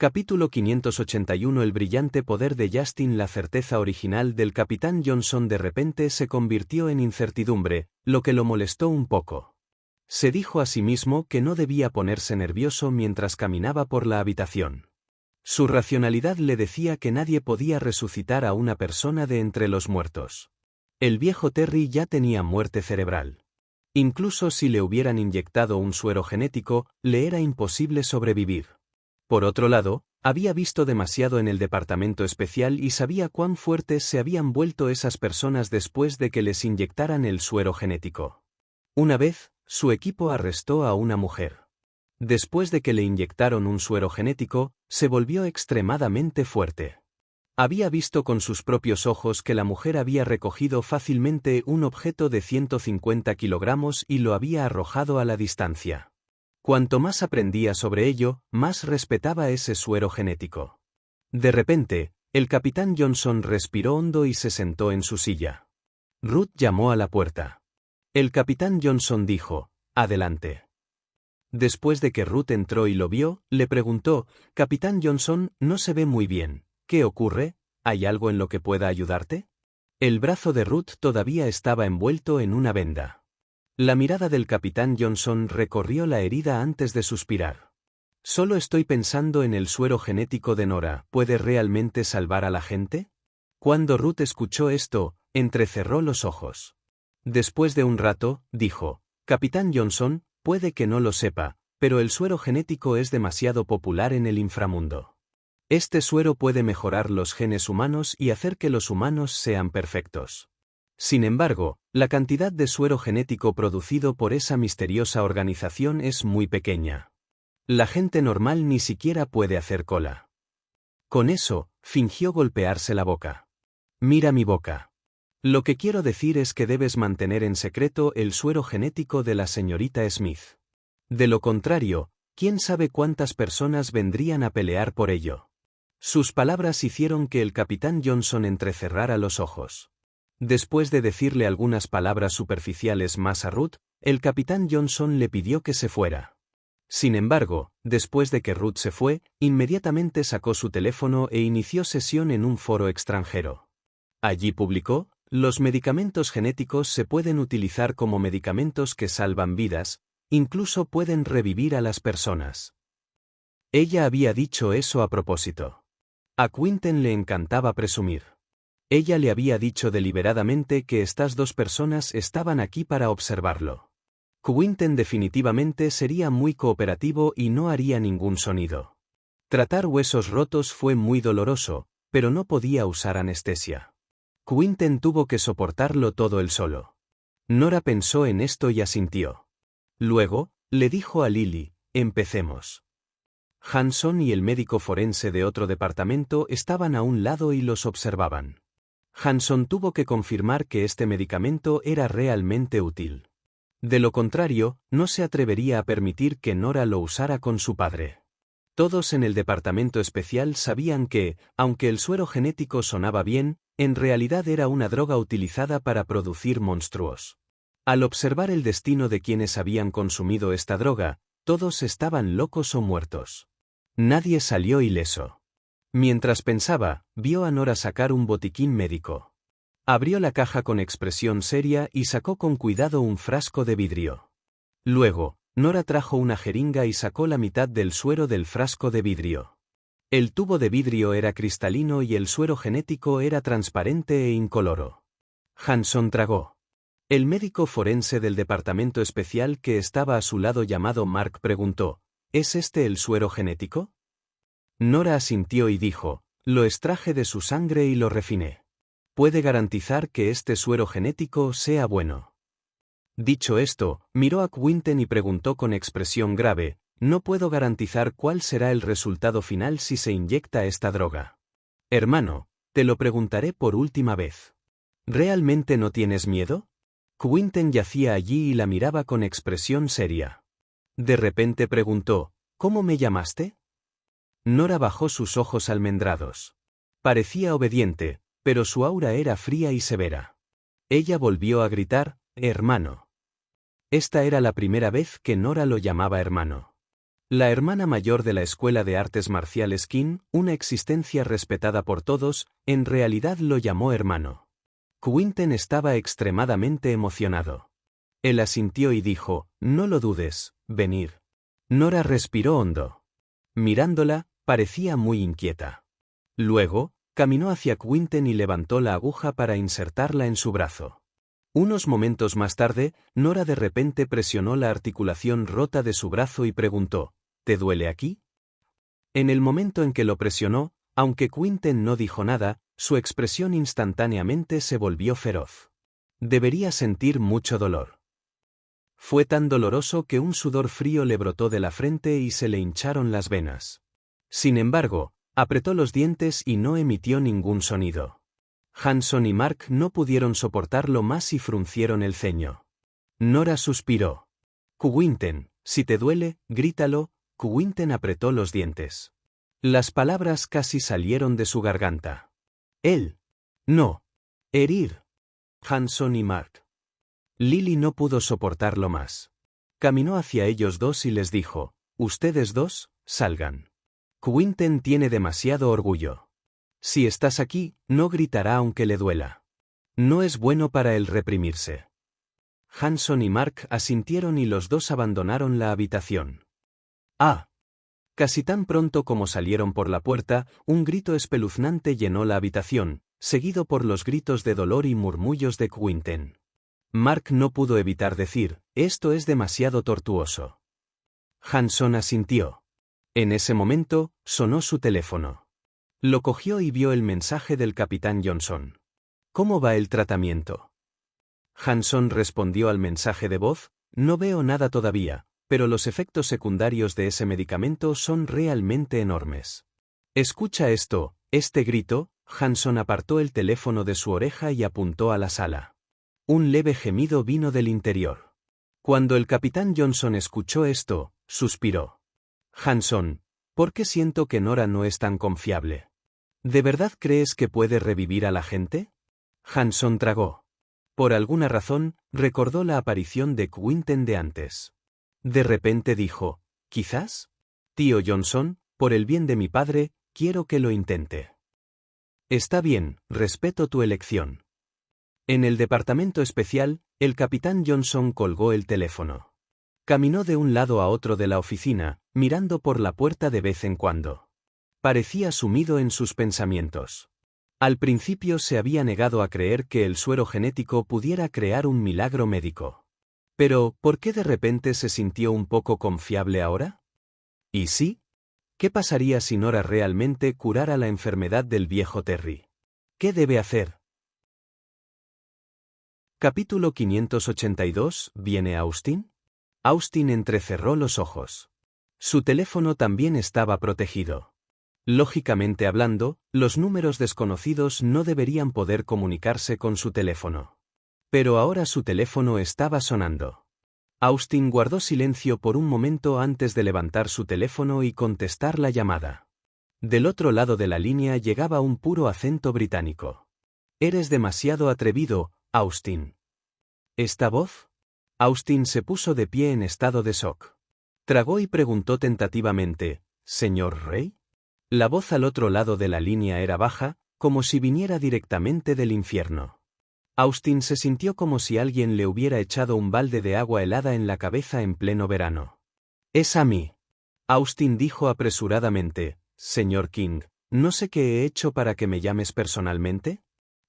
Capítulo 581. El brillante poder de Justin. La certeza original del Capitán Johnson de repente se convirtió en incertidumbre, lo que lo molestó un poco. Se dijo a sí mismo que no debía ponerse nervioso mientras caminaba por la habitación. Su racionalidad le decía que nadie podía resucitar a una persona de entre los muertos. El viejo Terry ya tenía muerte cerebral. Incluso si le hubieran inyectado un suero genético, le era imposible sobrevivir. Por otro lado, había visto demasiado en el departamento especial y sabía cuán fuertes se habían vuelto esas personas después de que les inyectaran el suero genético. Una vez, su equipo arrestó a una mujer. Después de que le inyectaron un suero genético, se volvió extremadamente fuerte. Había visto con sus propios ojos que la mujer había recogido fácilmente un objeto de 150 kilogramos y lo había arrojado a la distancia. Cuanto más aprendía sobre ello, más respetaba ese suero genético. De repente, el Capitán Johnson respiró hondo y se sentó en su silla. Ruth llamó a la puerta. El Capitán Johnson dijo, «Adelante». Después de que Ruth entró y lo vio, le preguntó, «Capitán Johnson, no se ve muy bien. ¿Qué ocurre? ¿Hay algo en lo que pueda ayudarte?» El brazo de Ruth todavía estaba envuelto en una venda. La mirada del Capitán Johnson recorrió la herida antes de suspirar. «Solo estoy pensando en el suero genético de Nora. ¿Puede realmente salvar a la gente?» Cuando Ruth escuchó esto, entrecerró los ojos. Después de un rato, dijo, «Capitán Johnson, puede que no lo sepa, pero el suero genético es demasiado popular en el inframundo. Este suero puede mejorar los genes humanos y hacer que los humanos sean perfectos. Sin embargo, la cantidad de suero genético producido por esa misteriosa organización es muy pequeña. La gente normal ni siquiera puede hacer cola». Con eso, fingió golpearse la boca. «Mira mi boca. Lo que quiero decir es que debes mantener en secreto el suero genético de la señorita Smith. De lo contrario, quién sabe cuántas personas vendrían a pelear por ello». Sus palabras hicieron que el Capitán Johnson entrecerrara los ojos. Después de decirle algunas palabras superficiales más a Ruth, el Capitán Johnson le pidió que se fuera. Sin embargo, después de que Ruth se fue, inmediatamente sacó su teléfono e inició sesión en un foro extranjero. Allí publicó, «Los medicamentos genéticos se pueden utilizar como medicamentos que salvan vidas, incluso pueden revivir a las personas». Ella había dicho eso a propósito. A Quinten le encantaba presumir. Ella le había dicho deliberadamente que estas dos personas estaban aquí para observarlo. Quinten definitivamente sería muy cooperativo y no haría ningún sonido. Tratar huesos rotos fue muy doloroso, pero no podía usar anestesia. Quinten tuvo que soportarlo todo él solo. Nora pensó en esto y asintió. Luego, le dijo a Lily, «Empecemos». Hanson y el médico forense de otro departamento estaban a un lado y los observaban. Hanson tuvo que confirmar que este medicamento era realmente útil. De lo contrario, no se atrevería a permitir que Nora lo usara con su padre. Todos en el departamento especial sabían que, aunque el suero genético sonaba bien, en realidad era una droga utilizada para producir monstruos. Al observar el destino de quienes habían consumido esta droga, todos estaban locos o muertos. Nadie salió ileso. Mientras pensaba, vio a Nora sacar un botiquín médico. Abrió la caja con expresión seria y sacó con cuidado un frasco de vidrio. Luego, Nora trajo una jeringa y sacó la mitad del suero del frasco de vidrio. El tubo de vidrio era cristalino y el suero genético era transparente e incoloro. Hanson tragó. El médico forense del departamento especial que estaba a su lado llamado Mark preguntó, «¿Es este el suero genético?» Nora asintió y dijo, «Lo extraje de su sangre y lo refiné. ¿Puede garantizar que este suero genético sea bueno?» Dicho esto, miró a Quinten y preguntó con expresión grave, «No puedo garantizar cuál será el resultado final si se inyecta esta droga. Hermano, te lo preguntaré por última vez. ¿Realmente no tienes miedo?» Quinten yacía allí y la miraba con expresión seria. De repente preguntó, «¿Cómo me llamaste?» Nora bajó sus ojos almendrados. Parecía obediente, pero su aura era fría y severa. Ella volvió a gritar, «Hermano». Esta era la primera vez que Nora lo llamaba hermano. La hermana mayor de la Escuela de Artes Marciales Qin, una existencia respetada por todos, en realidad lo llamó hermano. Quinten estaba extremadamente emocionado. Él asintió y dijo, no lo dudes, venir. Nora respiró hondo. Mirándola, parecía muy inquieta. Luego, caminó hacia Quinten y levantó la aguja para insertarla en su brazo. Unos momentos más tarde, Nora de repente presionó la articulación rota de su brazo y preguntó, ¿te duele aquí? En el momento en que lo presionó, aunque Quinten no dijo nada, su expresión instantáneamente se volvió feroz. Debería sentir mucho dolor. Fue tan doloroso que un sudor frío le brotó de la frente y se le hincharon las venas. Sin embargo, apretó los dientes y no emitió ningún sonido. Hanson y Mark no pudieron soportarlo más y fruncieron el ceño. Nora suspiró. Quinten, si te duele, grítalo. Quinten apretó los dientes. Las palabras casi salieron de su garganta. Él. No. Herir. Hanson y Mark. Lily no pudo soportarlo más. Caminó hacia ellos dos y les dijo, ustedes dos, salgan. Quinten tiene demasiado orgullo. Si estás aquí, no gritará aunque le duela. No es bueno para él reprimirse. Hanson y Mark asintieron y los dos abandonaron la habitación. ¡Ah! Casi tan pronto como salieron por la puerta, un grito espeluznante llenó la habitación, seguido por los gritos de dolor y murmullos de Quinten. Mark no pudo evitar decir, esto es demasiado tortuoso. Hanson asintió. En ese momento, sonó su teléfono. Lo cogió y vio el mensaje del capitán Johnson. ¿Cómo va el tratamiento? Hanson respondió al mensaje de voz, no veo nada todavía, pero los efectos secundarios de ese medicamento son realmente enormes. Escucha esto, este grito. Hanson apartó el teléfono de su oreja y apuntó a la sala. Un leve gemido vino del interior. Cuando el capitán Johnson escuchó esto, suspiró. Hanson, ¿por qué siento que Nora no es tan confiable? ¿De verdad crees que puede revivir a la gente? Hanson tragó. Por alguna razón, recordó la aparición de Quinten de antes. De repente dijo, ¿quizás? Tío Johnson, por el bien de mi padre, quiero que lo intente. Está bien, respeto tu elección. En el departamento especial, el capitán Johnson colgó el teléfono. Caminó de un lado a otro de la oficina, mirando por la puerta de vez en cuando. Parecía sumido en sus pensamientos. Al principio se había negado a creer que el suero genético pudiera crear un milagro médico. Pero, ¿por qué de repente se sintió un poco confiable ahora? ¿Y sí? ¿Qué pasaría si Nora realmente curara la enfermedad del viejo Terry? ¿Qué debe hacer? Capítulo 582. ¿Viene Austin? Austin entrecerró los ojos. Su teléfono también estaba protegido. Lógicamente hablando, los números desconocidos no deberían poder comunicarse con su teléfono. Pero ahora su teléfono estaba sonando. Austin guardó silencio por un momento antes de levantar su teléfono y contestar la llamada. Del otro lado de la línea llegaba un puro acento británico. Eres demasiado atrevido, Austin. ¿Esta voz? Austin se puso de pie en estado de shock. Tragó y preguntó tentativamente, ¿Señor Rey? La voz al otro lado de la línea era baja, como si viniera directamente del infierno. Austin se sintió como si alguien le hubiera echado un balde de agua helada en la cabeza en pleno verano. Es a mí. Austin dijo apresuradamente, Señor King, no sé qué he hecho para que me llames personalmente.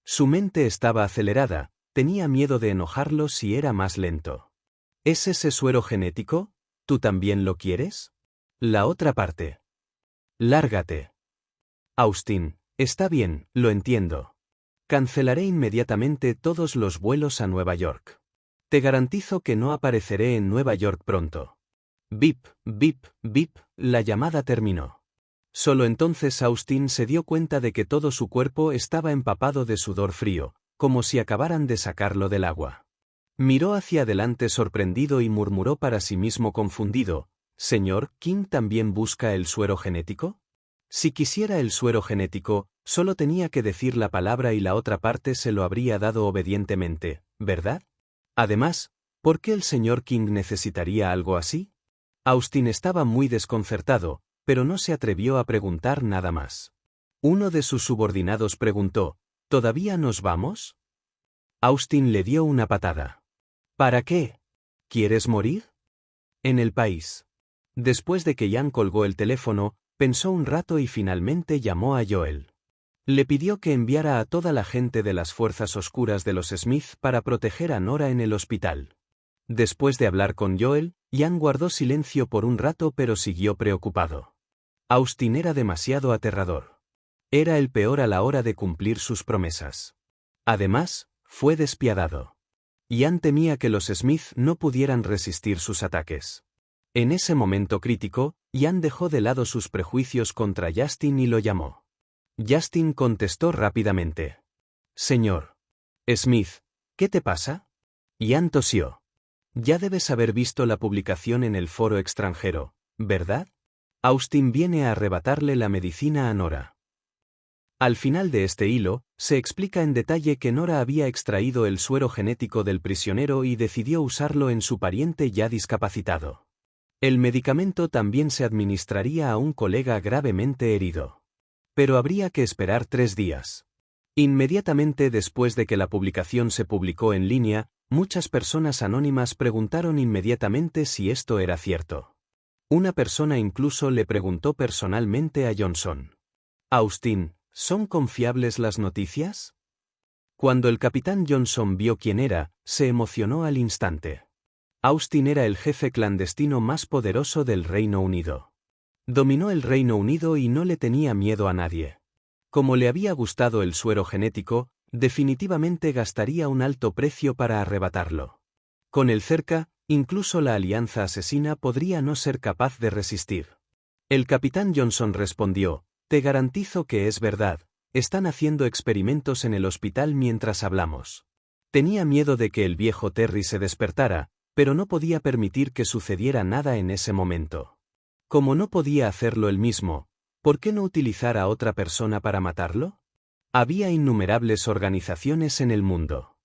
Su mente estaba acelerada, tenía miedo de enojarlo si era más lento. ¿Es ese suero genético? ¿Tú también lo quieres? La otra parte. Lárgate. Austin, está bien, lo entiendo. Cancelaré inmediatamente todos los vuelos a Nueva York. Te garantizo que no apareceré en Nueva York pronto. Bip, bip, bip, la llamada terminó. Solo entonces Austin se dio cuenta de que todo su cuerpo estaba empapado de sudor frío, como si acabaran de sacarlo del agua. Miró hacia adelante sorprendido y murmuró para sí mismo confundido, ¿Señor King también busca el suero genético? Si quisiera el suero genético, solo tenía que decir la palabra y la otra parte se lo habría dado obedientemente, ¿verdad? Además, ¿por qué el señor King necesitaría algo así? Austin estaba muy desconcertado, pero no se atrevió a preguntar nada más. Uno de sus subordinados preguntó, ¿todavía nos vamos? Austin le dio una patada. ¿Para qué? ¿Quieres morir? En el país. Después de que Jan colgó el teléfono, pensó un rato y finalmente llamó a Joel. Le pidió que enviara a toda la gente de las fuerzas oscuras de los Smith para proteger a Nora en el hospital. Después de hablar con Joel, Jan guardó silencio por un rato pero siguió preocupado. Austin era demasiado aterrador. Era el peor a la hora de cumplir sus promesas. Además, fue despiadado. Jan temía que los Smith no pudieran resistir sus ataques. En ese momento crítico, Jan dejó de lado sus prejuicios contra Justin y lo llamó. Justin contestó rápidamente. Señor Smith, ¿qué te pasa? Jan tosió. Ya debes haber visto la publicación en el foro extranjero, ¿verdad? Austin viene a arrebatarle la medicina a Nora. Al final de este hilo, se explica en detalle que Nora había extraído el suero genético del prisionero y decidió usarlo en su pariente ya discapacitado. El medicamento también se administraría a un colega gravemente herido. Pero habría que esperar 3 días. Inmediatamente después de que la publicación se publicó en línea, muchas personas anónimas preguntaron inmediatamente si esto era cierto. Una persona incluso le preguntó personalmente a Johnson. Austin, ¿son confiables las noticias? Cuando el capitán Johnson vio quién era, se emocionó al instante. Austin era el jefe clandestino más poderoso del Reino Unido. Dominó el Reino Unido y no le tenía miedo a nadie. Como le había gustado el suero genético, definitivamente gastaría un alto precio para arrebatarlo. Con él cerca, incluso la alianza asesina podría no ser capaz de resistir. El capitán Johnson respondió, te garantizo que es verdad, están haciendo experimentos en el hospital mientras hablamos. Tenía miedo de que el viejo Terry se despertara, pero no podía permitir que sucediera nada en ese momento. Como no podía hacerlo él mismo, ¿por qué no utilizar a otra persona para matarlo? Había innumerables organizaciones en el mundo.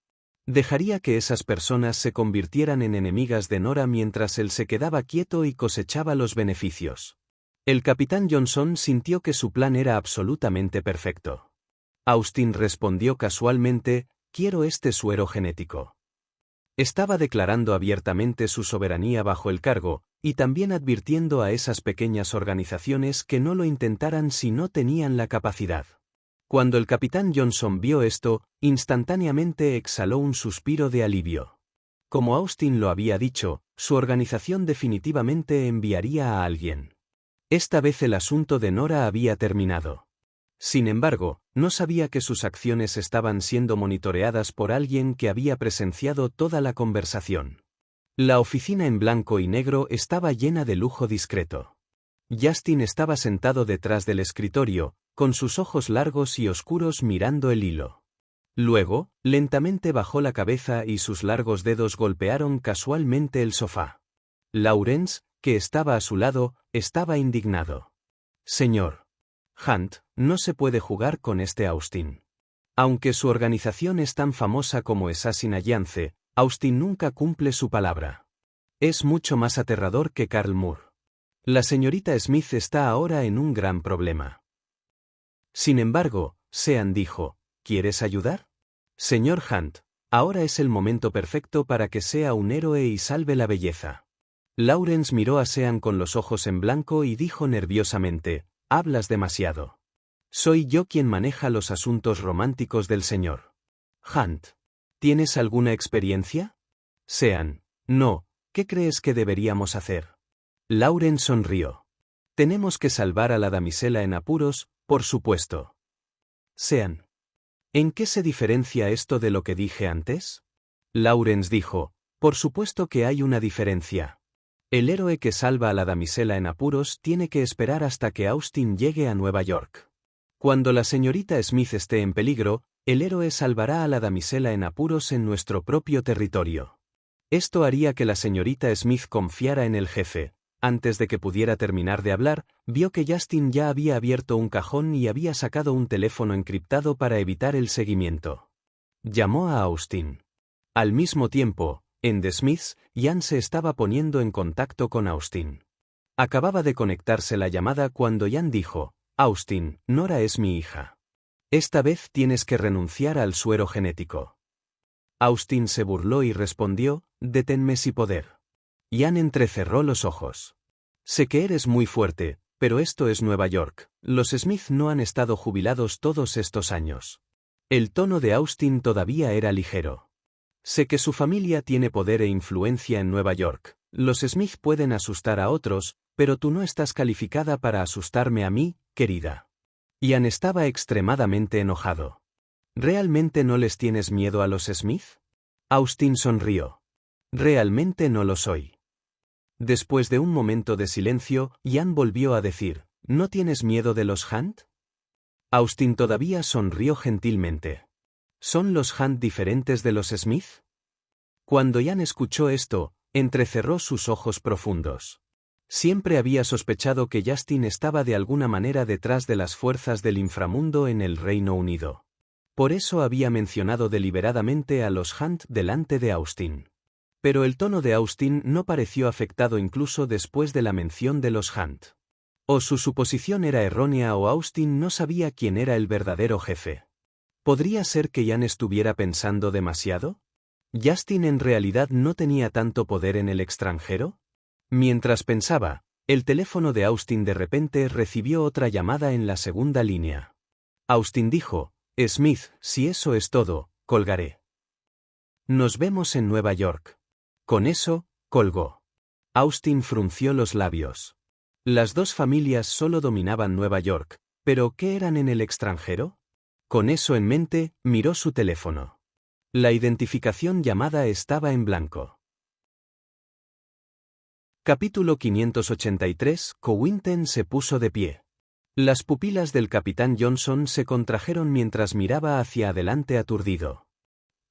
Dejaría que esas personas se convirtieran en enemigas de Nora mientras él se quedaba quieto y cosechaba los beneficios. El capitán Johnson sintió que su plan era absolutamente perfecto. Austin respondió casualmente, quiero este suero genético. Estaba declarando abiertamente su soberanía bajo el cargo, y también advirtiendo a esas pequeñas organizaciones que no lo intentaran si no tenían la capacidad. Cuando el capitán Johnson vio esto, instantáneamente exhaló un suspiro de alivio. Como Austin lo había dicho, su organización definitivamente enviaría a alguien. Esta vez el asunto de Nora había terminado. Sin embargo, no sabía que sus acciones estaban siendo monitoreadas por alguien que había presenciado toda la conversación. La oficina en blanco y negro estaba llena de lujo discreto. Justin estaba sentado detrás del escritorio, con sus ojos largos y oscuros mirando el hilo. Luego, lentamente bajó la cabeza y sus largos dedos golpearon casualmente el sofá. Lawrence, que estaba a su lado, estaba indignado. Señor Hunt, no se puede jugar con este Austin. Aunque su organización es tan famosa como Assassin Alliance, Austin nunca cumple su palabra. Es mucho más aterrador que Carl Moore. La señorita Smith está ahora en un gran problema. Sin embargo, Sean dijo, ¿quieres ayudar? Señor Hunt, ahora es el momento perfecto para que sea un héroe y salve la belleza. Lawrence miró a Sean con los ojos en blanco y dijo nerviosamente, hablas demasiado. Soy yo quien maneja los asuntos románticos del señor Hunt. ¿Tienes alguna experiencia? Sean, no, ¿qué crees que deberíamos hacer? Lawrence sonrió. Tenemos que salvar a la damisela en apuros, por supuesto. Sean, ¿en qué se diferencia esto de lo que dije antes? Lawrence dijo, por supuesto que hay una diferencia. El héroe que salva a la damisela en apuros tiene que esperar hasta que Austin llegue a Nueva York. Cuando la señorita Smith esté en peligro, el héroe salvará a la damisela en apuros en nuestro propio territorio. Esto haría que la señorita Smith confiara en el jefe. Antes de que pudiera terminar de hablar, vio que Justin ya había abierto un cajón y había sacado un teléfono encriptado para evitar el seguimiento. Llamó a Austin. Al mismo tiempo, en The Smiths, Jan se estaba poniendo en contacto con Austin. Acababa de conectarse la llamada cuando Jan dijo: Austin, Nora es mi hija. Esta vez tienes que renunciar al suero genético. Austin se burló y respondió: deténme si poder. Jan entrecerró los ojos. Sé que eres muy fuerte, pero esto es Nueva York. Los Smith no han estado jubilados todos estos años. El tono de Austin todavía era ligero. Sé que su familia tiene poder e influencia en Nueva York. Los Smith pueden asustar a otros, pero tú no estás calificada para asustarme a mí, querida. Ian estaba extremadamente enojado. ¿Realmente no les tienes miedo a los Smith? Austin sonrió. Realmente no lo soy. Después de un momento de silencio, Ian volvió a decir: ¿no tienes miedo de los Hunt? Austin todavía sonrió gentilmente. ¿Son los Hunt diferentes de los Smith? Cuando Ian escuchó esto, entrecerró sus ojos profundos. Siempre había sospechado que Justin estaba de alguna manera detrás de las fuerzas del inframundo en el Reino Unido. Por eso había mencionado deliberadamente a los Hunt delante de Austin. Pero el tono de Austin no pareció afectado incluso después de la mención de los Hunt. O su suposición era errónea o Austin no sabía quién era el verdadero jefe. ¿Podría ser que Ian estuviera pensando demasiado? ¿Justin en realidad no tenía tanto poder en el extranjero? Mientras pensaba, el teléfono de Austin de repente recibió otra llamada en la segunda línea. Austin dijo: Smith, si eso es todo, colgaré. Nos vemos en Nueva York. Con eso, colgó. Austin frunció los labios. Las dos familias solo dominaban Nueva York, pero ¿qué eran en el extranjero? Con eso en mente, miró su teléfono. La identificación llamada estaba en blanco. Capítulo 583. Cowinton se puso de pie. Las pupilas del capitán Johnson se contrajeron mientras miraba hacia adelante aturdido.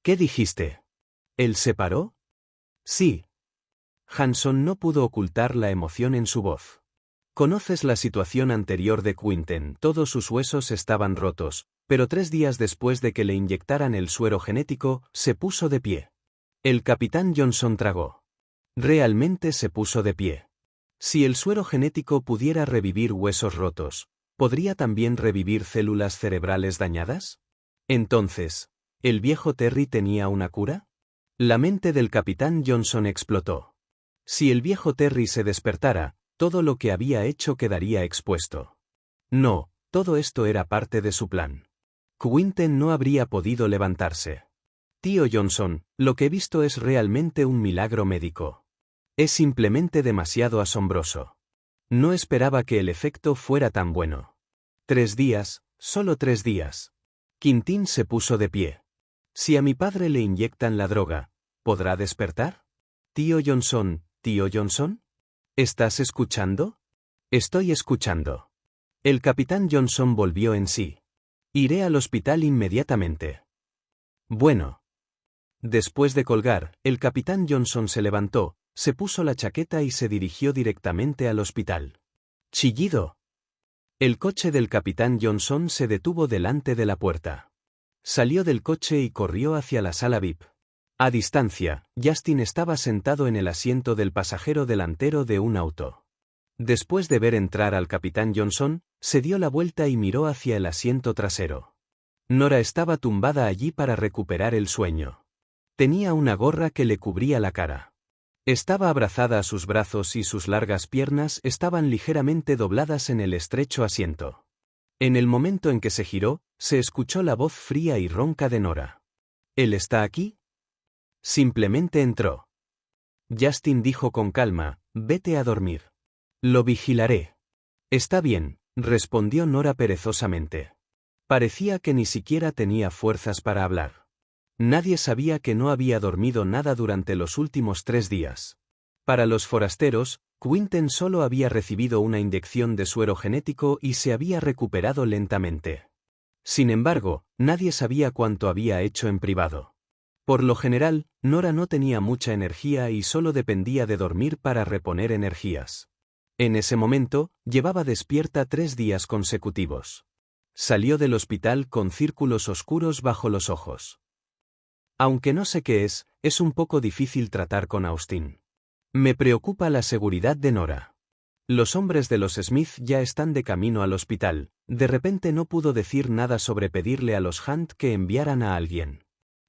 ¿Qué dijiste? ¿Él se paró? Sí. Hanson no pudo ocultar la emoción en su voz. Conoces la situación anterior de Quinten, todos sus huesos estaban rotos, pero 3 días después de que le inyectaran el suero genético, se puso de pie. El capitán Johnson tragó. Realmente se puso de pie. Si el suero genético pudiera revivir huesos rotos, ¿podría también revivir células cerebrales dañadas? Entonces, ¿el viejo Terry tenía una cura? La mente del capitán Johnson explotó. Si el viejo Terry se despertara, todo lo que había hecho quedaría expuesto. No, todo esto era parte de su plan. Quinten no habría podido levantarse. Tío Johnson, lo que he visto es realmente un milagro médico. Es simplemente demasiado asombroso. No esperaba que el efecto fuera tan bueno. 3 días, solo 3 días. Quintín se puso de pie. Si a mi padre le inyectan la droga, ¿podrá despertar? Tío Johnson, ¿estás escuchando? Estoy escuchando. El capitán Johnson volvió en sí. Iré al hospital inmediatamente. Bueno. Después de colgar, el capitán Johnson se levantó, se puso la chaqueta y se dirigió directamente al hospital. Chillido. El coche del capitán Johnson se detuvo delante de la puerta. Salió del coche y corrió hacia la sala VIP. A distancia, Justin estaba sentado en el asiento del pasajero delantero de un auto. Después de ver entrar al capitán Johnson, se dio la vuelta y miró hacia el asiento trasero. Nora estaba tumbada allí para recuperar el sueño. Tenía una gorra que le cubría la cara. Estaba abrazada a sus brazos y sus largas piernas estaban ligeramente dobladas en el estrecho asiento. En el momento en que se giró, se escuchó la voz fría y ronca de Nora. ¿Él está aquí? Simplemente entró. Justin dijo con calma: vete a dormir. Lo vigilaré. Está bien, respondió Nora perezosamente. Parecía que ni siquiera tenía fuerzas para hablar. Nadie sabía que no había dormido nada durante los últimos 3 días. Para los forasteros, Quinten solo había recibido una inyección de suero genético y se había recuperado lentamente. Sin embargo, nadie sabía cuánto había hecho en privado. Por lo general, Nora no tenía mucha energía y solo dependía de dormir para reponer energías. En ese momento, llevaba despierta 3 días consecutivos. Salió del hospital con círculos oscuros bajo los ojos. Aunque no sé qué es un poco difícil tratar con Austin. Me preocupa la seguridad de Nora. Los hombres de los Smith ya están de camino al hospital. De repente no pudo decir nada sobre pedirle a los Hunt que enviaran a alguien.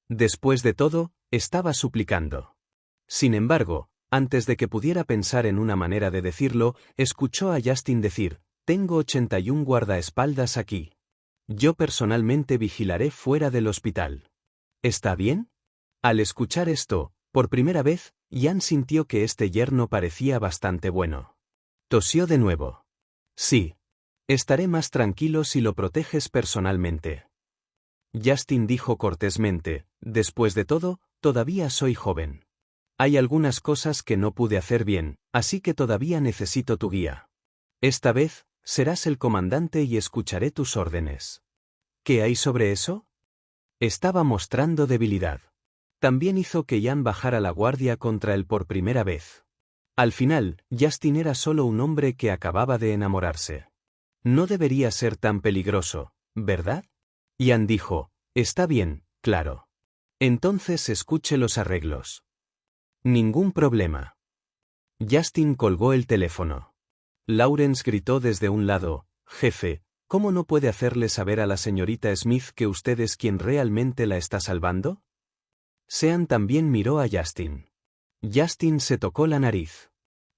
Después de todo, estaba suplicando. Sin embargo, antes de que pudiera pensar en una manera de decirlo, escuchó a Justin decir: «Tengo 81 guardaespaldas aquí. Yo personalmente vigilaré fuera del hospital. ¿Está bien?» Al escuchar esto, por primera vez, Ian sintió que este yerno parecía bastante bueno. Tosió de nuevo. «Sí. Estaré más tranquilo si lo proteges personalmente». Justin dijo cortésmente: «Después de todo, todavía soy joven. Hay algunas cosas que no pude hacer bien, así que todavía necesito tu guía. Esta vez, serás el comandante y escucharé tus órdenes». ¿Qué hay sobre eso? Estaba mostrando debilidad. También hizo que Ian bajara la guardia contra él por primera vez. Al final, Justin era solo un hombre que acababa de enamorarse. No debería ser tan peligroso, ¿verdad? Ian dijo: «Está bien, claro. Entonces escuche los arreglos». «Ningún problema». Justin colgó el teléfono. Lawrence gritó desde un lado: «Jefe, ¿cómo no puede hacerle saber a la señorita Smith que usted es quien realmente la está salvando?» Sean también miró a Justin. Justin se tocó la nariz.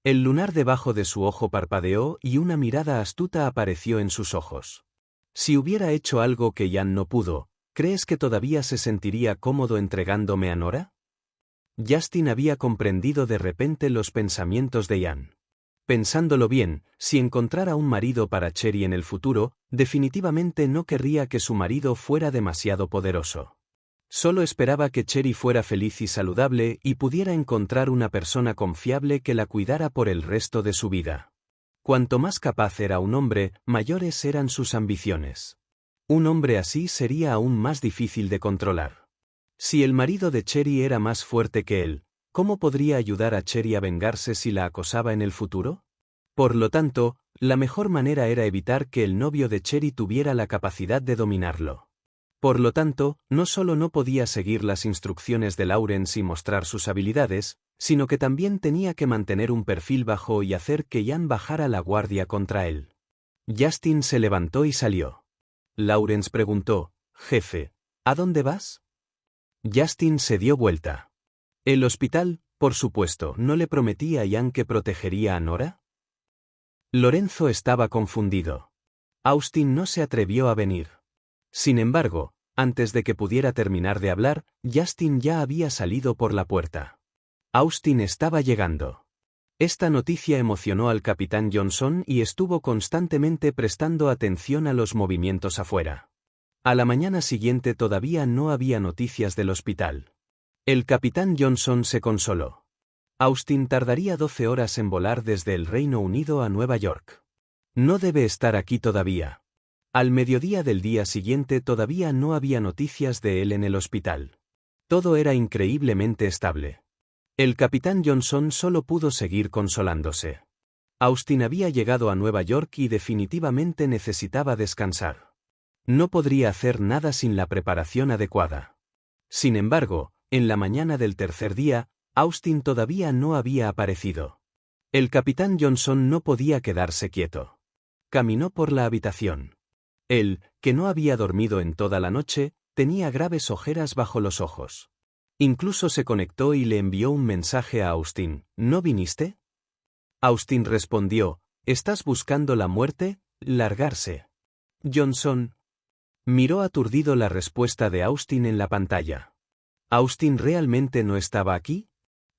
El lunar debajo de su ojo parpadeó y una mirada astuta apareció en sus ojos. «Si hubiera hecho algo que Ian no pudo, ¿crees que todavía se sentiría cómodo entregándome a Nora?» Justin había comprendido de repente los pensamientos de Ian. Pensándolo bien, si encontrara un marido para Cherry en el futuro, definitivamente no querría que su marido fuera demasiado poderoso. Solo esperaba que Cherry fuera feliz y saludable y pudiera encontrar una persona confiable que la cuidara por el resto de su vida. Cuanto más capaz era un hombre, mayores eran sus ambiciones. Un hombre así sería aún más difícil de controlar. Si el marido de Cherry era más fuerte que él, ¿cómo podría ayudar a Cherry a vengarse si la acosaba en el futuro? Por lo tanto, la mejor manera era evitar que el novio de Cherry tuviera la capacidad de dominarlo. Por lo tanto, no solo no podía seguir las instrucciones de Lawrence y mostrar sus habilidades, sino que también tenía que mantener un perfil bajo y hacer que Ian bajara la guardia contra él. Justin se levantó y salió. Lawrence preguntó: «Jefe, ¿a dónde vas?» Justin se dio vuelta. «El hospital, por supuesto, ¿no le prometí a Ian que protegería a Nora?» Lorenzo estaba confundido. Austin no se atrevió a venir. Sin embargo, antes de que pudiera terminar de hablar, Justin ya había salido por la puerta. Austin estaba llegando. Esta noticia emocionó al capitán Johnson y estuvo constantemente prestando atención a los movimientos afuera. A la mañana siguiente todavía no había noticias del hospital. El capitán Johnson se consoló. Austin tardaría 12 horas en volar desde el Reino Unido a Nueva York. No debe estar aquí todavía. Al mediodía del día siguiente todavía no había noticias de él en el hospital. Todo era increíblemente estable. El capitán Johnson solo pudo seguir consolándose. Austin había llegado a Nueva York y definitivamente necesitaba descansar. No podría hacer nada sin la preparación adecuada. Sin embargo, en la mañana del tercer día, Austin todavía no había aparecido. El capitán Johnson no podía quedarse quieto. Caminó por la habitación. Él, que no había dormido en toda la noche, tenía graves ojeras bajo los ojos. Incluso se conectó y le envió un mensaje a Austin: «¿No viniste?» Austin respondió: «¿Estás buscando la muerte? Largarse». Johnson miró aturdido la respuesta de Austin en la pantalla. ¿Austin realmente no estaba aquí?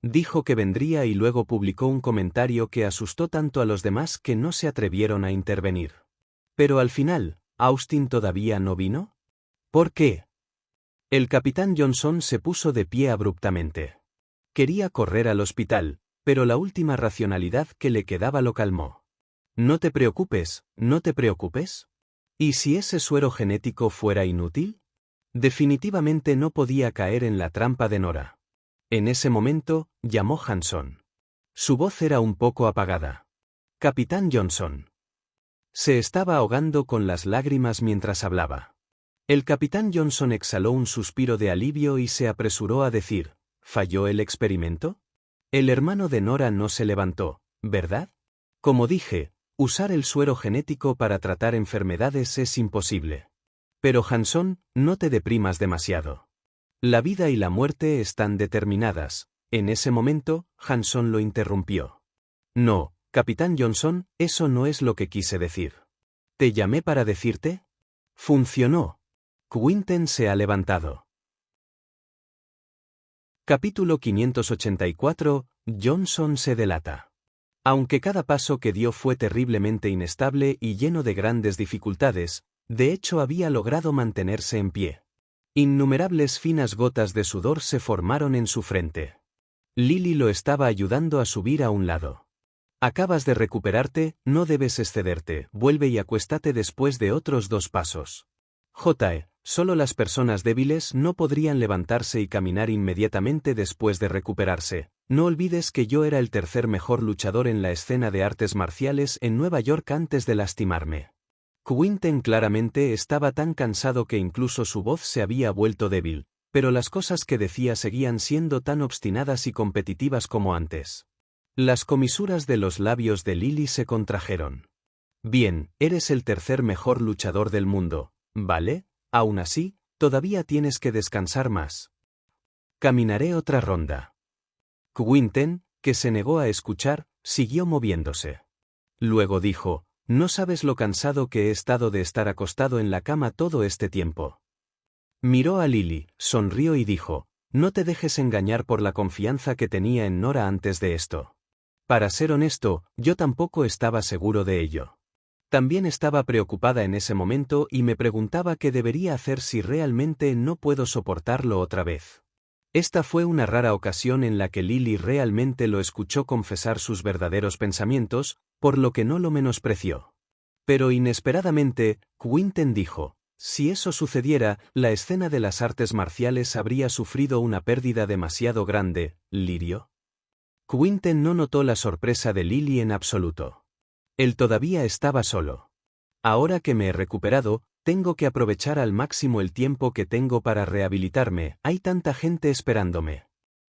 Dijo que vendría y luego publicó un comentario que asustó tanto a los demás que no se atrevieron a intervenir. Pero al final, ¿Austin todavía no vino? ¿Por qué? El capitán Johnson se puso de pie abruptamente. Quería correr al hospital, pero la última racionalidad que le quedaba lo calmó. «No te preocupes, no te preocupes. ¿Y si ese suero genético fuera inútil?» Definitivamente no podía caer en la trampa de Nora. En ese momento, llamó Hanson. Su voz era un poco apagada. «Capitán Johnson». Se estaba ahogando con las lágrimas mientras hablaba. El capitán Johnson exhaló un suspiro de alivio y se apresuró a decir: «¿Falló el experimento?» El hermano de Nora no se levantó, ¿verdad? Como dije, usar el suero genético para tratar enfermedades es imposible. Pero Hanson, no te deprimas demasiado. La vida y la muerte están determinadas. En ese momento, Hanson lo interrumpió. No, Capitán Johnson, eso no es lo que quise decir. ¿Te llamé para decirte? Funcionó. Quinten se ha levantado. Capítulo 584, Johnson se delata. Aunque cada paso que dio fue terriblemente inestable y lleno de grandes dificultades, de hecho había logrado mantenerse en pie. Innumerables finas gotas de sudor se formaron en su frente. Lily lo estaba ayudando a subir a un lado. Acabas de recuperarte, no debes excederte, vuelve y acuéstate después de otros 2 pasos. Solo las personas débiles no podrían levantarse y caminar inmediatamente después de recuperarse. No olvides que yo era el tercer mejor luchador en la escena de artes marciales en Nueva York antes de lastimarme. Quinten claramente estaba tan cansado que incluso su voz se había vuelto débil, pero las cosas que decía seguían siendo tan obstinadas y competitivas como antes. Las comisuras de los labios de Lily se contrajeron. Bien, eres el tercer mejor luchador del mundo, ¿vale? Aún así, todavía tienes que descansar más. Caminaré otra ronda. Quinten, que se negó a escuchar, siguió moviéndose. Luego dijo, no sabes lo cansado que he estado de estar acostado en la cama todo este tiempo. Miró a Lily, sonrió y dijo, no te dejes engañar por la confianza que tenía en Nora antes de esto. Para ser honesto, yo tampoco estaba seguro de ello. También estaba preocupada en ese momento y me preguntaba qué debería hacer si realmente no puedo soportarlo otra vez. Esta fue una rara ocasión en la que Lily realmente lo escuchó confesar sus verdaderos pensamientos, por lo que no lo menospreció. Pero inesperadamente, Quinten dijo, si eso sucediera, la escena de las artes marciales habría sufrido una pérdida demasiado grande, ¿Lirio? Quinten no notó la sorpresa de Lily en absoluto. Él todavía estaba solo. Ahora que me he recuperado, tengo que aprovechar al máximo el tiempo que tengo para rehabilitarme, hay tanta gente esperándome.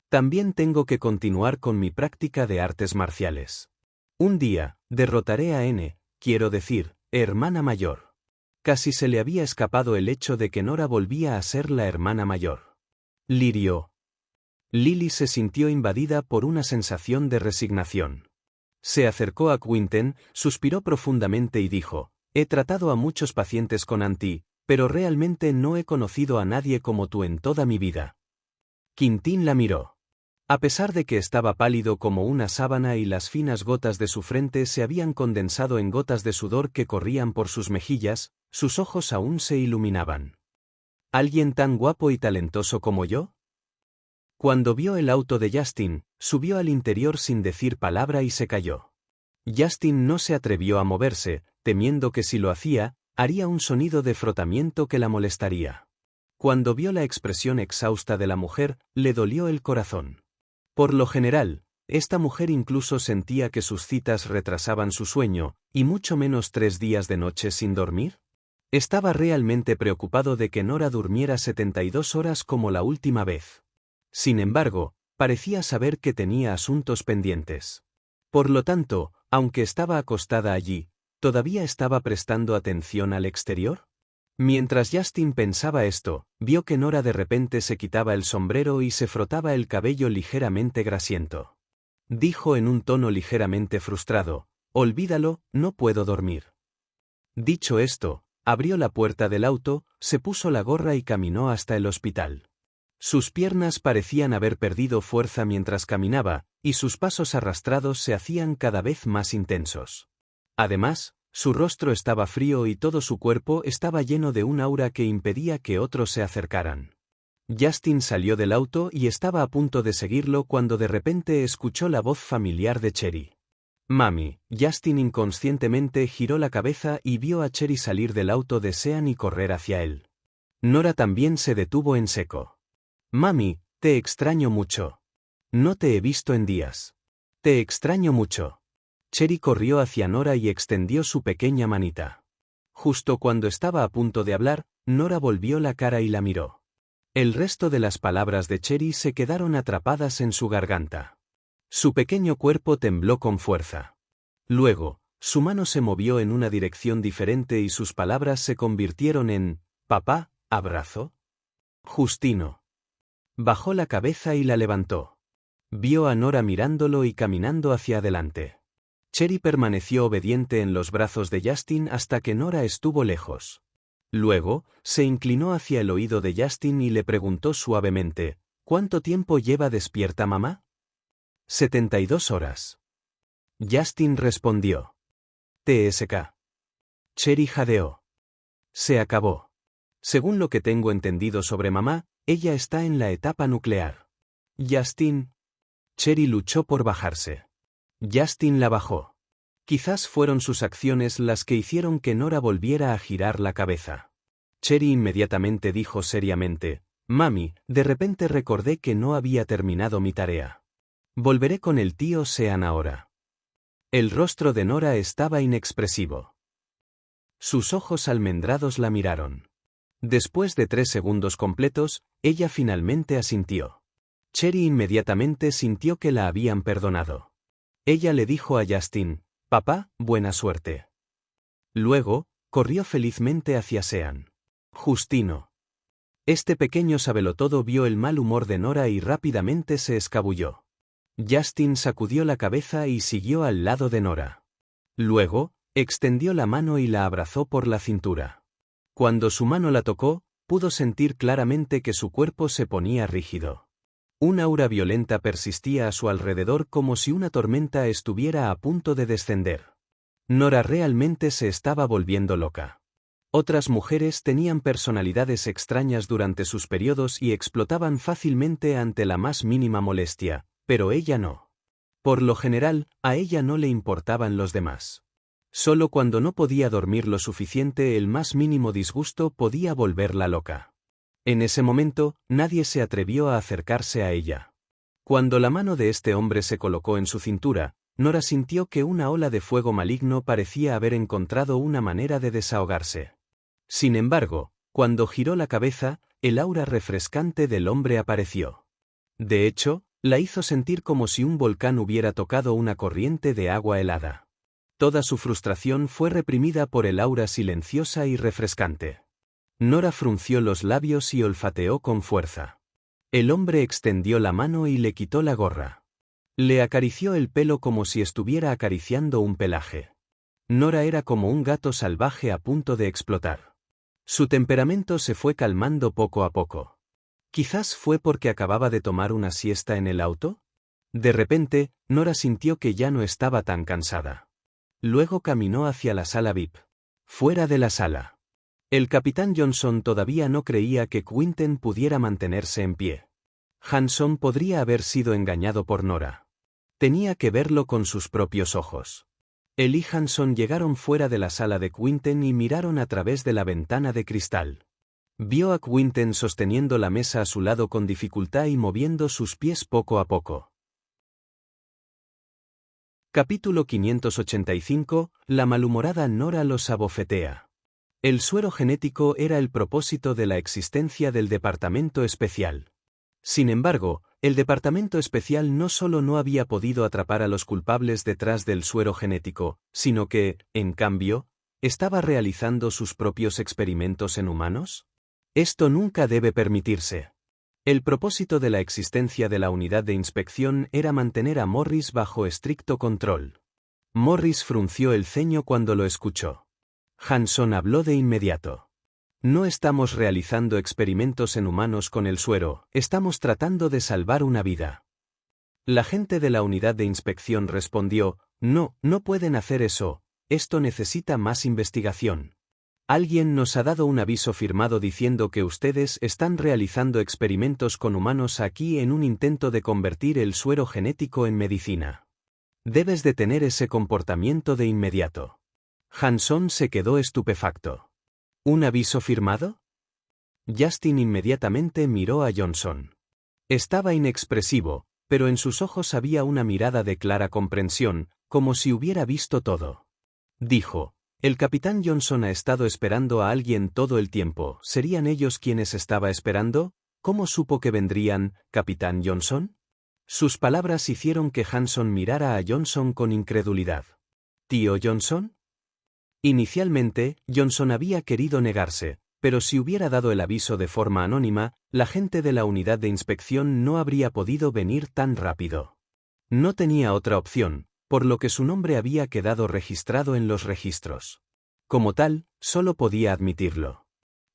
También tengo que continuar con mi práctica de artes marciales. Un día, derrotaré a quiero decir, hermana mayor. Casi se le había escapado el hecho de que Nora volvía a ser la hermana mayor. Lirio. Lily se sintió invadida por una sensación de resignación. Se acercó a Quinten, suspiró profundamente y dijo, he tratado a muchos pacientes con Anti, pero realmente no he conocido a nadie como tú en toda mi vida. Quintín la miró. A pesar de que estaba pálido como una sábana y las finas gotas de su frente se habían condensado en gotas de sudor que corrían por sus mejillas, sus ojos aún se iluminaban. ¿Alguien tan guapo y talentoso como yo? Cuando vio el auto de Justin, subió al interior sin decir palabra y se cayó. Justin no se atrevió a moverse, temiendo que si lo hacía, haría un sonido de frotamiento que la molestaría. Cuando vio la expresión exhausta de la mujer, le dolió el corazón. Por lo general, esta mujer incluso sentía que sus citas retrasaban su sueño, y mucho menos 3 días de noche sin dormir. Estaba realmente preocupado de que Nora durmiera 72 horas como la última vez. Sin embargo, parecía saber que tenía asuntos pendientes. Por lo tanto, aunque estaba acostada allí, ¿todavía estaba prestando atención al exterior? Mientras Justin pensaba esto, vio que Nora de repente se quitaba el sombrero y se frotaba el cabello ligeramente grasiento. Dijo en un tono ligeramente frustrado, olvídalo, no puedo dormir. Dicho esto, abrió la puerta del auto, se puso la gorra y caminó hasta el hospital. Sus piernas parecían haber perdido fuerza mientras caminaba, y sus pasos arrastrados se hacían cada vez más intensos. Además, su rostro estaba frío y todo su cuerpo estaba lleno de un aura que impedía que otros se acercaran. Justin salió del auto y estaba a punto de seguirlo cuando de repente escuchó la voz familiar de Cherry. Mami. Justin inconscientemente giró la cabeza y vio a Cherry salir del auto de Sean y correr hacia él. Nora también se detuvo en seco. Mami, te extraño mucho. No te he visto en días. Te extraño mucho. Cherry corrió hacia Nora y extendió su pequeña manita. Justo cuando estaba a punto de hablar, Nora volvió la cara y la miró. El resto de las palabras de Cherry se quedaron atrapadas en su garganta. Su pequeño cuerpo tembló con fuerza. Luego, su mano se movió en una dirección diferente y sus palabras se convirtieron en, «Papá, abrazo». Justino. Bajó la cabeza y la levantó. Vio a Nora mirándolo y caminando hacia adelante. Cherry permaneció obediente en los brazos de Justin hasta que Nora estuvo lejos. Luego, se inclinó hacia el oído de Justin y le preguntó suavemente, «¿Cuánto tiempo lleva despierta mamá?» 72 horas. Justin respondió. TSK. Cherry jadeó. Se acabó. Según lo que tengo entendido sobre mamá, ella está en la etapa nuclear. Justin. Cherry luchó por bajarse. Justin la bajó. Quizás fueron sus acciones las que hicieron que Nora volviera a girar la cabeza. Cherry inmediatamente dijo seriamente, «Mami, de repente recordé que no había terminado mi tarea. Volveré con el tío Sean ahora». El rostro de Nora estaba inexpresivo. Sus ojos almendrados la miraron. Después de 3 segundos completos, ella finalmente asintió. Cherry inmediatamente sintió que la habían perdonado. Ella le dijo a Justin, «Papá, buena suerte». Luego, corrió felizmente hacia Sean. Justino. Este pequeño sabelotodo vio el mal humor de Nora y rápidamente se escabulló. Justin sacudió la cabeza y siguió al lado de Nora. Luego, extendió la mano y la abrazó por la cintura. Cuando su mano la tocó, pudo sentir claramente que su cuerpo se ponía rígido. Un aura violenta persistía a su alrededor como si una tormenta estuviera a punto de descender. Nora realmente se estaba volviendo loca. Otras mujeres tenían personalidades extrañas durante sus periodos y explotaban fácilmente ante la más mínima molestia, pero ella no. Por lo general, a ella no le importaban los demás. Solo cuando no podía dormir lo suficiente, el más mínimo disgusto podía volverla loca. En ese momento, nadie se atrevió a acercarse a ella. Cuando la mano de este hombre se colocó en su cintura, Nora sintió que una ola de fuego maligno parecía haber encontrado una manera de desahogarse. Sin embargo, cuando giró la cabeza, el aura refrescante del hombre apareció. De hecho, la hizo sentir como si un volcán hubiera tocado una corriente de agua helada. Toda su frustración fue reprimida por el aura silenciosa y refrescante. Nora frunció los labios y olfateó con fuerza. El hombre extendió la mano y le quitó la gorra. Le acarició el pelo como si estuviera acariciando un pelaje. Nora era como un gato salvaje a punto de explotar. Su temperamento se fue calmando poco a poco. Quizás fue porque acababa de tomar una siesta en el auto. De repente, Nora sintió que ya no estaba tan cansada. Luego caminó hacia la sala VIP. Fuera de la sala. El capitán Johnson todavía no creía que Quinten pudiera mantenerse en pie. Hanson podría haber sido engañado por Nora. Tenía que verlo con sus propios ojos. Él y Hanson llegaron fuera de la sala de Quinten y miraron a través de la ventana de cristal. Vio a Quinten sosteniendo la mesa a su lado con dificultad y moviendo sus pies poco a poco. Capítulo 585, la malhumorada Nora los abofetea. El suero genético era el propósito de la existencia del Departamento Especial. Sin embargo, el Departamento Especial no solo no había podido atrapar a los culpables detrás del suero genético, sino que, en cambio, estaba realizando sus propios experimentos en humanos. Esto nunca debe permitirse. El propósito de la existencia de la unidad de inspección era mantener a Morris bajo estricto control. Morris frunció el ceño cuando lo escuchó. Hanson habló de inmediato. No estamos realizando experimentos en humanos con el suero, estamos tratando de salvar una vida. La gente de la unidad de inspección respondió, no, no pueden hacer eso, esto necesita más investigación. Alguien nos ha dado un aviso firmado diciendo que ustedes están realizando experimentos con humanos aquí en un intento de convertir el suero genético en medicina. Debes detener ese comportamiento de inmediato. Hanson se quedó estupefacto. ¿Un aviso firmado? Justin inmediatamente miró a Johnson. Estaba inexpresivo, pero en sus ojos había una mirada de clara comprensión, como si hubiera visto todo. Dijo, el capitán Johnson ha estado esperando a alguien todo el tiempo. ¿Serían ellos quienes estaba esperando? ¿Cómo supo que vendrían, capitán Johnson? Sus palabras hicieron que Hanson mirara a Johnson con incredulidad. ¿Tío Johnson? Inicialmente, Johnson había querido negarse, pero si hubiera dado el aviso de forma anónima, la gente de la unidad de inspección no habría podido venir tan rápido. No tenía otra opción, por lo que su nombre había quedado registrado en los registros. Como tal, solo podía admitirlo.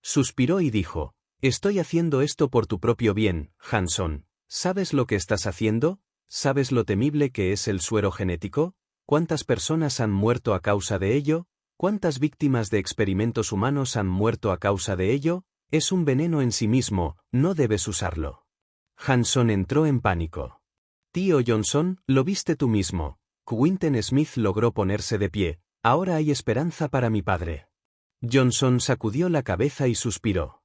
Suspiró y dijo: «Estoy haciendo esto por tu propio bien, Hanson. ¿Sabes lo que estás haciendo? ¿Sabes lo temible que es el suero genético? ¿Cuántas personas han muerto a causa de ello? ¿Cuántas víctimas de experimentos humanos han muerto a causa de ello? Es un veneno en sí mismo, no debes usarlo». Hanson entró en pánico. «Tío Johnson, lo viste tú mismo». Quinten Smith logró ponerse de pie. «Ahora hay esperanza para mi padre». Johnson sacudió la cabeza y suspiró.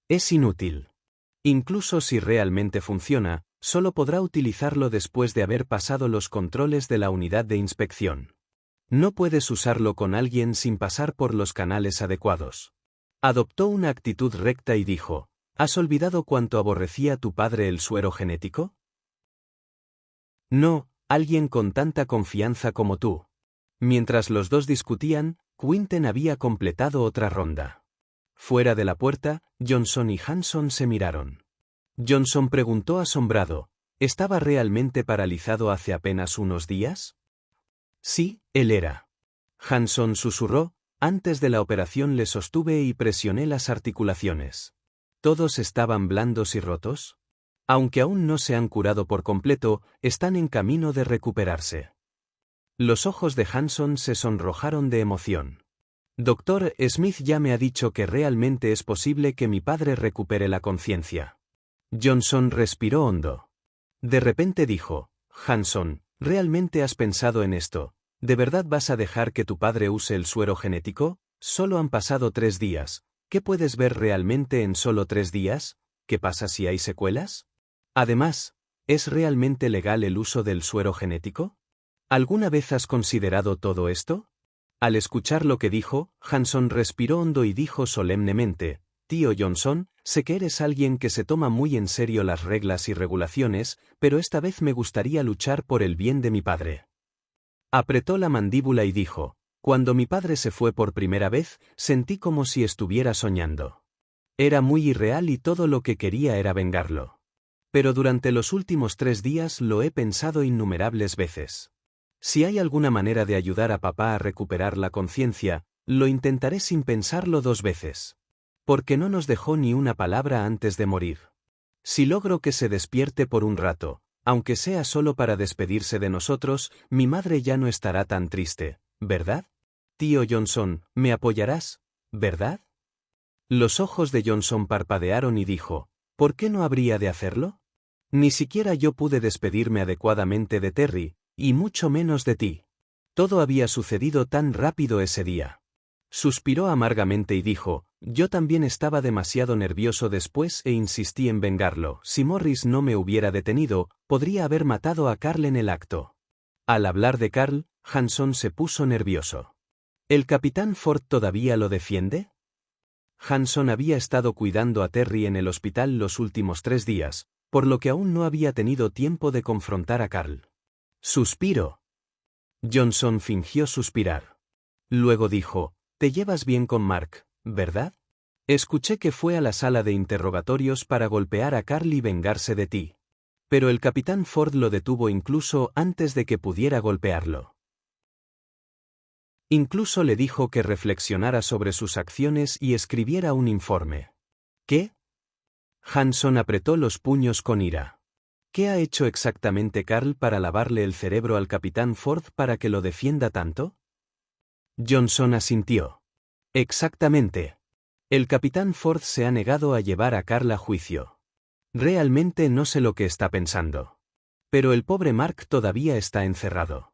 «Es inútil. Incluso si realmente funciona, solo podrá utilizarlo después de haber pasado los controles de la unidad de inspección. No puedes usarlo con alguien sin pasar por los canales adecuados». Adoptó una actitud recta y dijo: «¿Has olvidado cuánto aborrecía tu padre el suero genético?» «No, alguien con tanta confianza como tú». Mientras los dos discutían, Quinten había completado otra ronda. Fuera de la puerta, Johnson y Hanson se miraron. Johnson preguntó asombrado: ¿estaba realmente paralizado hace apenas unos días? Sí, él era. Hanson susurró: «Antes de la operación le sostuve y presioné las articulaciones. ¿Todos estaban blandos y rotos? Aunque aún no se han curado por completo, están en camino de recuperarse». Los ojos de Hanson se sonrojaron de emoción. «Doctor Smith ya me ha dicho que realmente es posible que mi padre recupere la conciencia». Johnson respiró hondo. De repente dijo: «Hanson, ¿realmente has pensado en esto? ¿De verdad vas a dejar que tu padre use el suero genético? Solo han pasado 3 días. ¿Qué puedes ver realmente en solo 3 días? ¿Qué pasa si hay secuelas? Además, ¿es realmente legal el uso del suero genético? ¿Alguna vez has considerado todo esto?» Al escuchar lo que dijo, Hanson respiró hondo y dijo solemnemente: «Tío Johnson, sé que eres alguien que se toma muy en serio las reglas y regulaciones, pero esta vez me gustaría luchar por el bien de mi padre». Apretó la mandíbula y dijo: «Cuando mi padre se fue por primera vez, sentí como si estuviera soñando. Era muy irreal y todo lo que quería era vengarlo. Pero durante los últimos 3 días lo he pensado innumerables veces. Si hay alguna manera de ayudar a papá a recuperar la conciencia, lo intentaré sin pensarlo 2 veces. Porque no nos dejó ni una palabra antes de morir. Si logro que se despierte por un rato, aunque sea solo para despedirse de nosotros, mi madre ya no estará tan triste, ¿verdad? Tío Johnson, ¿me apoyarás, verdad?» Los ojos de Johnson parpadearon y dijo: «¿Por qué no habría de hacerlo? Ni siquiera yo pude despedirme adecuadamente de Terry, y mucho menos de ti. Todo había sucedido tan rápido ese día». Suspiró amargamente y dijo: «Yo también estaba demasiado nervioso después e insistí en vengarlo. Si Morris no me hubiera detenido, podría haber matado a Carl en el acto». Al hablar de Carl, Hanson se puso nervioso. «¿El capitán Ford todavía lo defiende?» Hanson había estado cuidando a Terry en el hospital los últimos 3 días, por lo que aún no había tenido tiempo de confrontar a Carl. Suspiro. Johnson fingió suspirar. Luego dijo: «Te llevas bien con Mark, ¿verdad? Escuché que fue a la sala de interrogatorios para golpear a Carl y vengarse de ti. Pero el capitán Ford lo detuvo incluso antes de que pudiera golpearlo. Incluso le dijo que reflexionara sobre sus acciones y escribiera un informe». ¿Qué? Hanson apretó los puños con ira. ¿Qué ha hecho exactamente Carl para lavarle el cerebro al capitán Ford para que lo defienda tanto? Johnson asintió. «Exactamente. El capitán Ford se ha negado a llevar a Carl a juicio. Realmente no sé lo que está pensando. Pero el pobre Mark todavía está encerrado».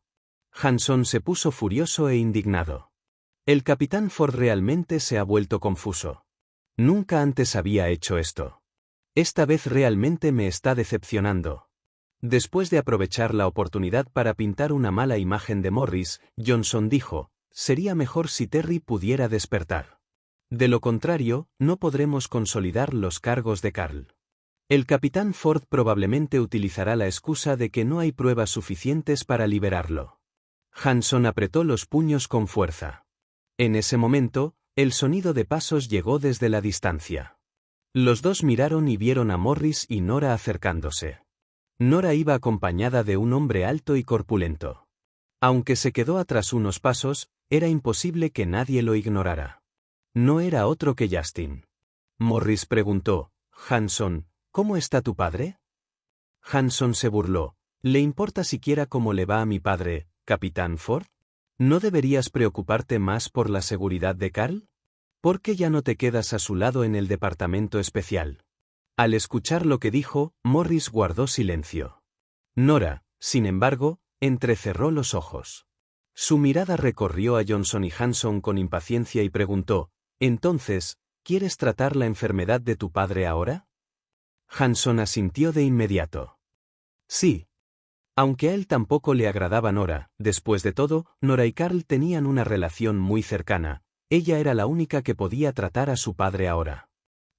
Hanson se puso furioso e indignado. El capitán Ford realmente se ha vuelto confuso. Nunca antes había hecho esto. Esta vez realmente me está decepcionando. Después de aprovechar la oportunidad para pintar una mala imagen de Morris, Johnson dijo: «Sería mejor si Terry pudiera despertar. De lo contrario, no podremos consolidar los cargos de Carl. El capitán Ford probablemente utilizará la excusa de que no hay pruebas suficientes para liberarlo». Hanson apretó los puños con fuerza. En ese momento, el sonido de pasos llegó desde la distancia. Los dos miraron y vieron a Morris y Nora acercándose. Nora iba acompañada de un hombre alto y corpulento. Aunque se quedó atrás unos pasos, era imposible que nadie lo ignorara. No era otro que Justin. Morris preguntó, Hanson, ¿cómo está tu padre? Hanson se burló. ¿Le importa siquiera cómo le va a mi padre, Capitán Ford? ¿No deberías preocuparte más por la seguridad de Carl? ¿Por qué ya no te quedas a su lado en el departamento especial? Al escuchar lo que dijo, Morris guardó silencio. Nora, sin embargo, entrecerró los ojos. Su mirada recorrió a Johnson y Hanson con impaciencia y preguntó, «Entonces, ¿quieres tratar la enfermedad de tu padre ahora?» Hanson asintió de inmediato. Sí. Aunque a él tampoco le agradaba Nora, después de todo, Nora y Carl tenían una relación muy cercana. Ella era la única que podía tratar a su padre ahora.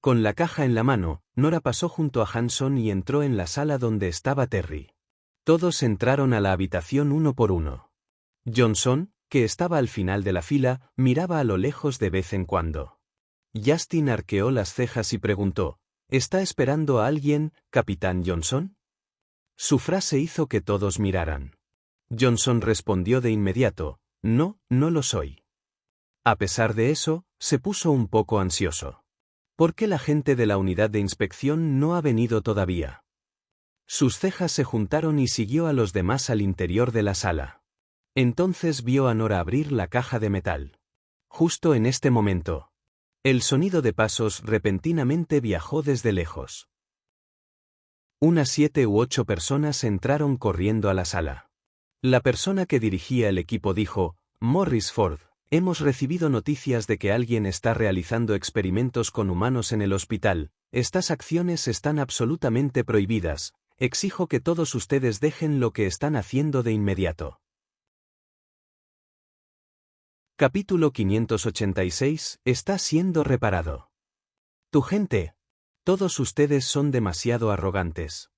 Con la caja en la mano, Nora pasó junto a Hanson y entró en la sala donde estaba Terry. Todos entraron a la habitación uno por uno. Johnson, que estaba al final de la fila, miraba a lo lejos de vez en cuando. Justin arqueó las cejas y preguntó, ¿está esperando a alguien, Capitán Johnson? Su frase hizo que todos miraran. Johnson respondió de inmediato, no, no lo soy. A pesar de eso, se puso un poco ansioso. ¿Por qué la gente de la unidad de inspección no ha venido todavía? Sus cejas se juntaron y siguió a los demás al interior de la sala. Entonces vio a Nora abrir la caja de metal. Justo en este momento, el sonido de pasos repentinamente viajó desde lejos. Unas 7 u 8 personas entraron corriendo a la sala. La persona que dirigía el equipo dijo, Morris Ford, hemos recibido noticias de que alguien está realizando experimentos con humanos en el hospital. Estas acciones están absolutamente prohibidas. Exijo que todos ustedes dejen lo que están haciendo de inmediato. Capítulo 586, está siendo reparado. Tu gente. Todos ustedes son demasiado arrogantes.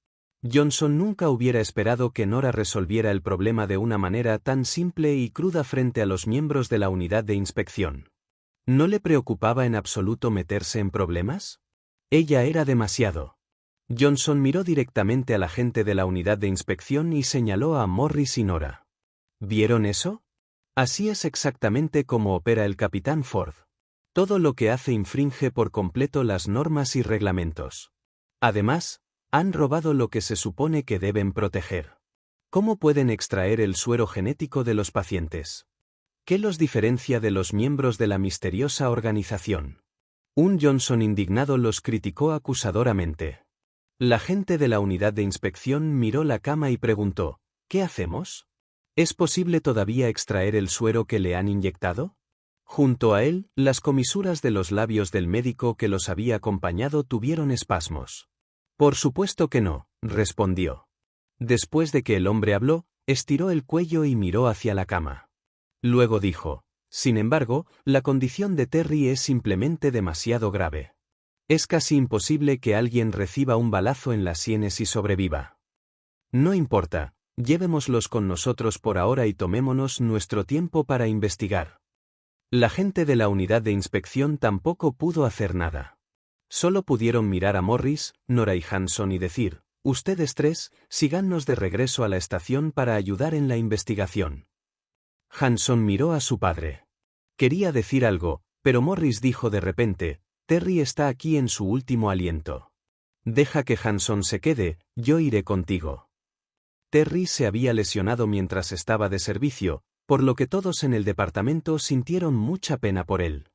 Johnson nunca hubiera esperado que Nora resolviera el problema de una manera tan simple y cruda frente a los miembros de la unidad de inspección. ¿No le preocupaba en absoluto meterse en problemas? Ella era demasiado. Johnson miró directamente a la gente de la unidad de inspección y señaló a Morris y Nora. ¿Vieron eso? Así es exactamente como opera el Capitán Ford. Todo lo que hace infringe por completo las normas y reglamentos. Además, han robado lo que se supone que deben proteger. ¿Cómo pueden extraer el suero genético de los pacientes? ¿Qué los diferencia de los miembros de la misteriosa organización? Un Johnson indignado los criticó acusadoramente. La gente de la unidad de inspección miró la cama y preguntó, ¿qué hacemos? ¿Es posible todavía extraer el suero que le han inyectado? Junto a él, las comisuras de los labios del médico que los había acompañado tuvieron espasmos. Por supuesto que no, respondió. Después de que el hombre habló, estiró el cuello y miró hacia la cama. Luego dijo, sin embargo, la condición de Terry es simplemente demasiado grave. Es casi imposible que alguien reciba un balazo en las sienes y sobreviva. No importa, llevémoslos con nosotros por ahora y tomémonos nuestro tiempo para investigar. La gente de la unidad de inspección tampoco pudo hacer nada. Solo pudieron mirar a Morris, Nora y Hanson y decir, ustedes tres, síganos de regreso a la estación para ayudar en la investigación. Hanson miró a su padre. Quería decir algo, pero Morris dijo de repente, Terry está aquí en su último aliento. Deja que Hanson se quede, yo iré contigo. Terry se había lesionado mientras estaba de servicio, por lo que todos en el departamento sintieron mucha pena por él.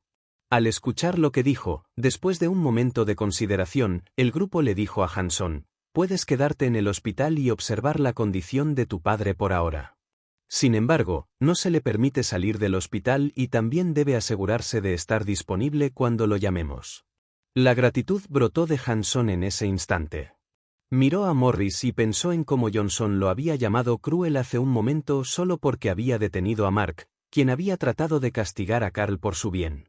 Al escuchar lo que dijo, después de un momento de consideración, el grupo le dijo a Hanson, puedes quedarte en el hospital y observar la condición de tu padre por ahora. Sin embargo, no se le permite salir del hospital y también debe asegurarse de estar disponible cuando lo llamemos. La gratitud brotó de Hanson en ese instante. Miró a Morris y pensó en cómo Johnson lo había llamado cruel hace un momento solo porque había detenido a Mark, quien había tratado de castigar a Carl por su bien.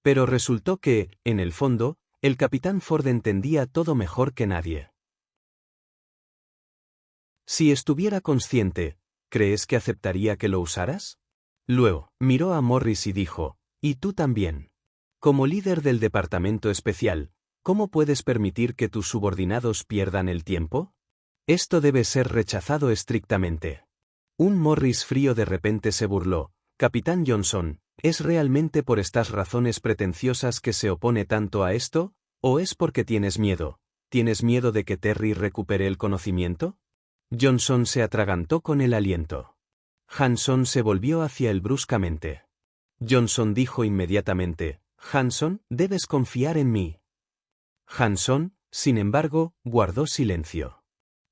Pero resultó que, en el fondo, el Capitán Ford entendía todo mejor que nadie. Si estuviera consciente, ¿Crees que aceptaría que lo usaras? Luego, miró a Morris y dijo, «Y tú también. Como líder del departamento especial, ¿cómo puedes permitir que tus subordinados pierdan el tiempo? Esto debe ser rechazado estrictamente». Un Morris frío de repente se burló, «Capitán Johnson, ¿es realmente por estas razones pretenciosas que se opone tanto a esto? ¿O es porque tienes miedo? ¿Tienes miedo de que Terry recupere el conocimiento?» Johnson se atragantó con el aliento. Hanson se volvió hacia él bruscamente. Johnson dijo inmediatamente, «Hanson, debes confiar en mí». Hanson, sin embargo, guardó silencio.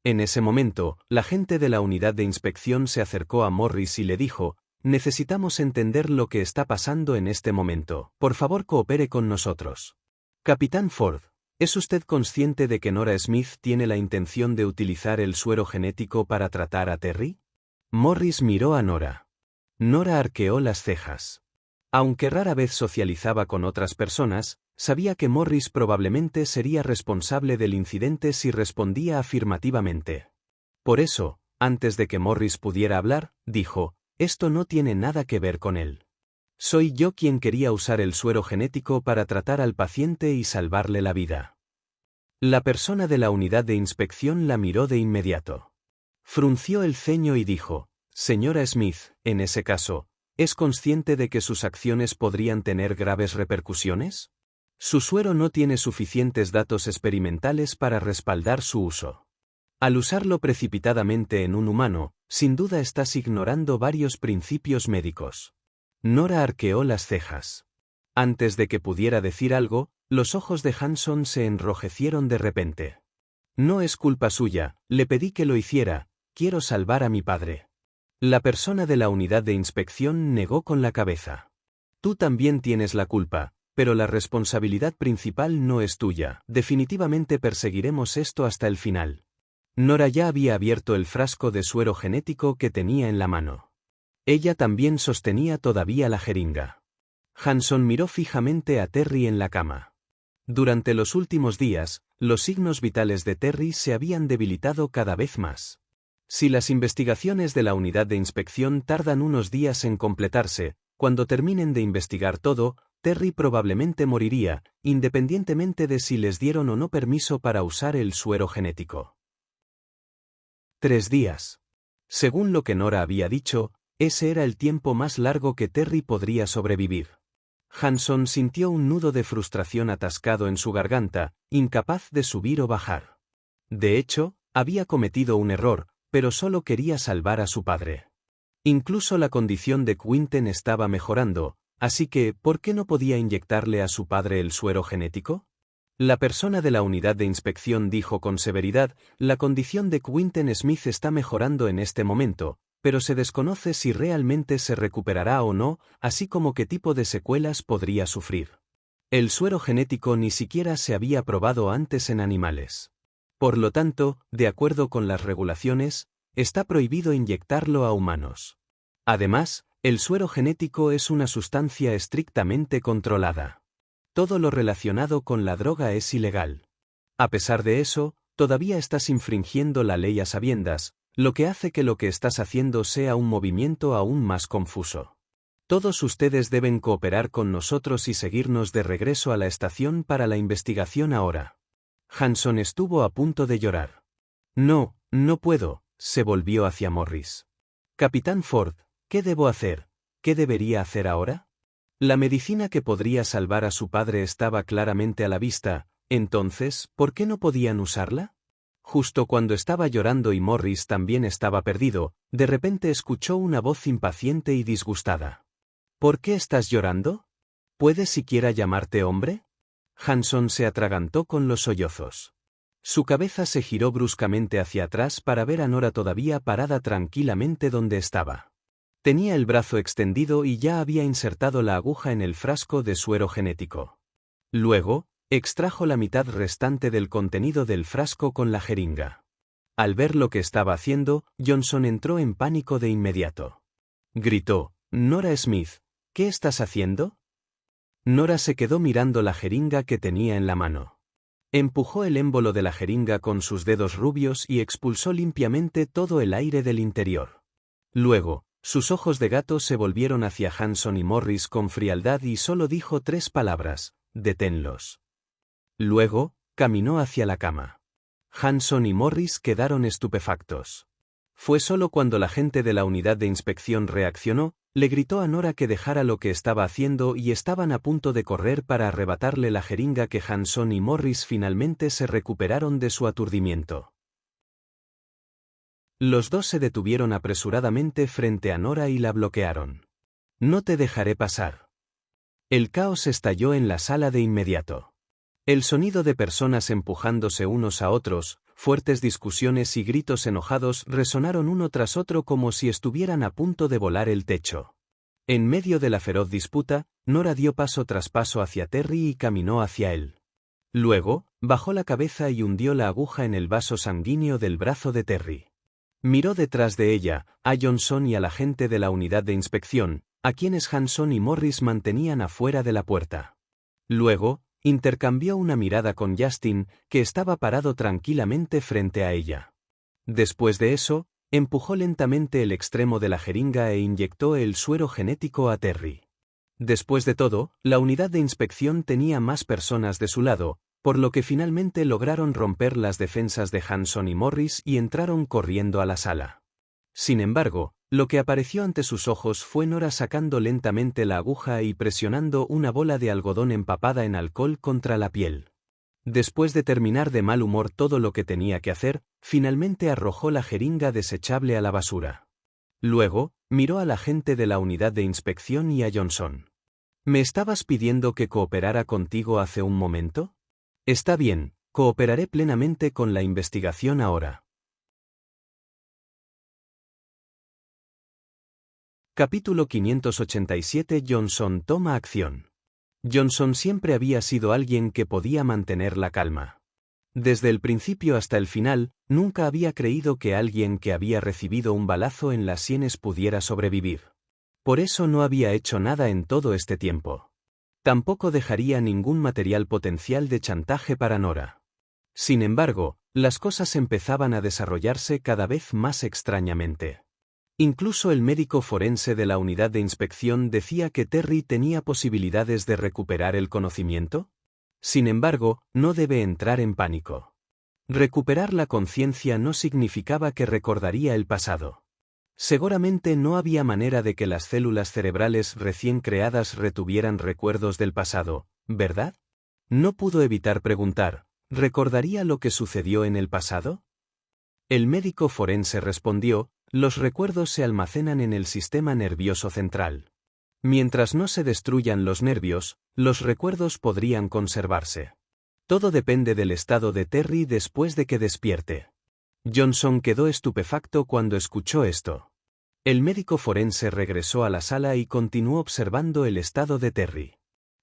En ese momento, la gente de la unidad de inspección se acercó a Morris y le dijo, «Necesitamos entender lo que está pasando en este momento. Por favor, coopere con nosotros». Capitán Ford, ¿es usted consciente de que Nora Smith tiene la intención de utilizar el suero genético para tratar a Terry? Morris miró a Nora. Nora arqueó las cejas. Aunque rara vez socializaba con otras personas, sabía que Morris probablemente sería responsable del incidente si respondía afirmativamente. Por eso, antes de que Morris pudiera hablar, dijo, «Esto no tiene nada que ver con él. Soy yo quien quería usar el suero genético para tratar al paciente y salvarle la vida». La persona de la unidad de inspección la miró de inmediato. Frunció el ceño y dijo, «Señora Smith, en ese caso, ¿es consciente de que sus acciones podrían tener graves repercusiones? Su suero no tiene suficientes datos experimentales para respaldar su uso. Al usarlo precipitadamente en un humano, sin duda estás ignorando varios principios médicos». Nora arqueó las cejas. Antes de que pudiera decir algo, los ojos de Hanson se enrojecieron de repente. «No es culpa suya, le pedí que lo hiciera, quiero salvar a mi padre». La persona de la unidad de inspección negó con la cabeza. «Tú también tienes la culpa, pero la responsabilidad principal no es tuya. Definitivamente perseguiremos esto hasta el final». Nora ya había abierto el frasco de suero genético que tenía en la mano. Ella también sostenía todavía la jeringa. Hanson miró fijamente a Terry en la cama. Durante los últimos días, los signos vitales de Terry se habían debilitado cada vez más. Si las investigaciones de la unidad de inspección tardan unos días en completarse, cuando terminen de investigar todo, Terry probablemente moriría, independientemente de si les dieron o no permiso para usar el suero genético. 3 días. Según lo que Nora había dicho, ese era el tiempo más largo que Terry podría sobrevivir. Hanson sintió un nudo de frustración atascado en su garganta, incapaz de subir o bajar. De hecho, había cometido un error, pero solo quería salvar a su padre. Incluso la condición de Quinten estaba mejorando, así que, ¿por qué no podía inyectarle a su padre el suero genético? La persona de la unidad de inspección dijo con severidad, «La condición de Quinten Smith está mejorando en este momento, pero se desconoce si realmente se recuperará o no, así como qué tipo de secuelas podría sufrir. El suero genético ni siquiera se había probado antes en animales. Por lo tanto, de acuerdo con las regulaciones, está prohibido inyectarlo a humanos. Además, el suero genético es una sustancia estrictamente controlada. Todo lo relacionado con la droga es ilegal. A pesar de eso, todavía estás infringiendo la ley a sabiendas, lo que hace que lo que estás haciendo sea un movimiento aún más confuso. Todos ustedes deben cooperar con nosotros y seguirnos de regreso a la estación para la investigación ahora». Hanson estuvo a punto de llorar. «No, no puedo», se volvió hacia Morris. «Capitán Ford, ¿qué debo hacer? ¿Qué debería hacer ahora?» La medicina que podría salvar a su padre estaba claramente a la vista, entonces, ¿por qué no podían usarla? Justo cuando estaba llorando y Morris también estaba perdido, de repente escuchó una voz impaciente y disgustada. «¿Por qué estás llorando? ¿Puedes siquiera llamarte hombre?» Hanson se atragantó con los sollozos. Su cabeza se giró bruscamente hacia atrás para ver a Nora todavía parada tranquilamente donde estaba. Tenía el brazo extendido y ya había insertado la aguja en el frasco de suero genético. Luego, extrajo la mitad restante del contenido del frasco con la jeringa. Al ver lo que estaba haciendo, Johnson entró en pánico de inmediato. Gritó, «Nora Smith, ¿qué estás haciendo?» Nora se quedó mirando la jeringa que tenía en la mano. Empujó el émbolo de la jeringa con sus dedos rubios y expulsó limpiamente todo el aire del interior. Luego, sus ojos de gato se volvieron hacia Hanson y Morris con frialdad y solo dijo 3 palabras: «Deténlos». Luego, caminó hacia la cama. Hanson y Morris quedaron estupefactos. Fue solo cuando la gente de la unidad de inspección reaccionó, le gritó a Nora que dejara lo que estaba haciendo y estaban a punto de correr para arrebatarle la jeringa que Hanson y Morris finalmente se recuperaron de su aturdimiento. Los dos se detuvieron apresuradamente frente a Nora y la bloquearon. «No te dejaré pasar». El caos estalló en la sala de inmediato. El sonido de personas empujándose unos a otros, fuertes discusiones y gritos enojados resonaron uno tras otro como si estuvieran a punto de volar el techo. En medio de la feroz disputa, Nora dio paso tras paso hacia Terry y caminó hacia él. Luego, bajó la cabeza y hundió la aguja en el vaso sanguíneo del brazo de Terry. Miró detrás de ella, a Johnson y a la gente de la unidad de inspección, a quienes Hanson y Morris mantenían afuera de la puerta. Luego, intercambió una mirada con Justin, que estaba parado tranquilamente frente a ella. Después de eso, empujó lentamente el extremo de la jeringa e inyectó el suero genético a Terry. Después de todo, la unidad de inspección tenía más personas de su lado, por lo que finalmente lograron romper las defensas de Hanson y Morris y entraron corriendo a la sala. Sin embargo, lo que apareció ante sus ojos fue Nora sacando lentamente la aguja y presionando una bola de algodón empapada en alcohol contra la piel. Después de terminar de mal humor todo lo que tenía que hacer, finalmente arrojó la jeringa desechable a la basura. Luego, miró a la gente de la unidad de inspección y a Johnson. ¿Me estabas pidiendo que cooperara contigo hace un momento? Está bien, cooperaré plenamente con la investigación ahora. Capítulo 587. Johnson toma acción. Johnson siempre había sido alguien que podía mantener la calma. Desde el principio hasta el final, nunca había creído que alguien que había recibido un balazo en las sienes pudiera sobrevivir. Por eso no había hecho nada en todo este tiempo. Tampoco dejaría ningún material potencial de chantaje para Nora. Sin embargo, las cosas empezaban a desarrollarse cada vez más extrañamente. Incluso el médico forense de la unidad de inspección decía que Terry tenía posibilidades de recuperar el conocimiento. Sin embargo, no debe entrar en pánico. Recuperar la conciencia no significaba que recordaría el pasado. Seguramente no había manera de que las células cerebrales recién creadas retuvieran recuerdos del pasado, ¿verdad? No pudo evitar preguntar, ¿recordaría lo que sucedió en el pasado? El médico forense respondió, los recuerdos se almacenan en el sistema nervioso central. Mientras no se destruyan los nervios, los recuerdos podrían conservarse. Todo depende del estado de Terry después de que despierte. Johnson quedó estupefacto cuando escuchó esto. El médico forense regresó a la sala y continuó observando el estado de Terry.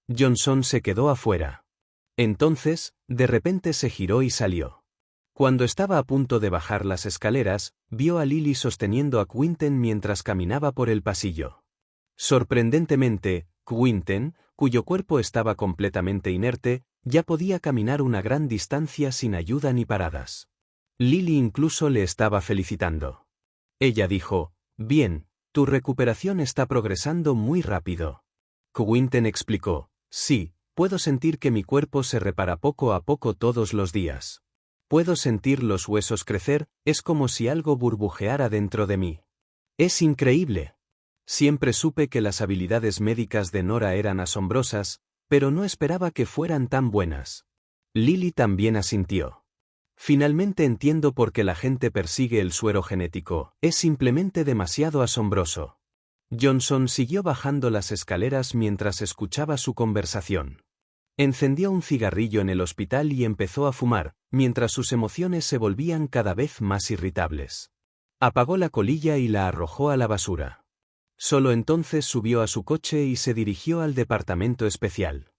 Johnson se quedó afuera. Entonces, de repente se giró y salió. Cuando estaba a punto de bajar las escaleras, vio a Lily sosteniendo a Quinten mientras caminaba por el pasillo. Sorprendentemente, Quinten, cuyo cuerpo estaba completamente inerte, ya podía caminar una gran distancia sin ayuda ni paradas. Lily incluso le estaba felicitando. Ella dijo, «Bien, tu recuperación está progresando muy rápido». Quinten explicó, «Sí, puedo sentir que mi cuerpo se repara poco a poco todos los días. Puedo sentir los huesos crecer, es como si algo burbujeara dentro de mí. Es increíble. Siempre supe que las habilidades médicas de Nora eran asombrosas, pero no esperaba que fueran tan buenas». Lily también asintió. «Finalmente entiendo por qué la gente persigue el suero genético, es simplemente demasiado asombroso». Johnson siguió bajando las escaleras mientras escuchaba su conversación. Encendió un cigarrillo en el hospital y empezó a fumar, mientras sus emociones se volvían cada vez más irritables. Apagó la colilla y la arrojó a la basura. Solo entonces subió a su coche y se dirigió al departamento especial.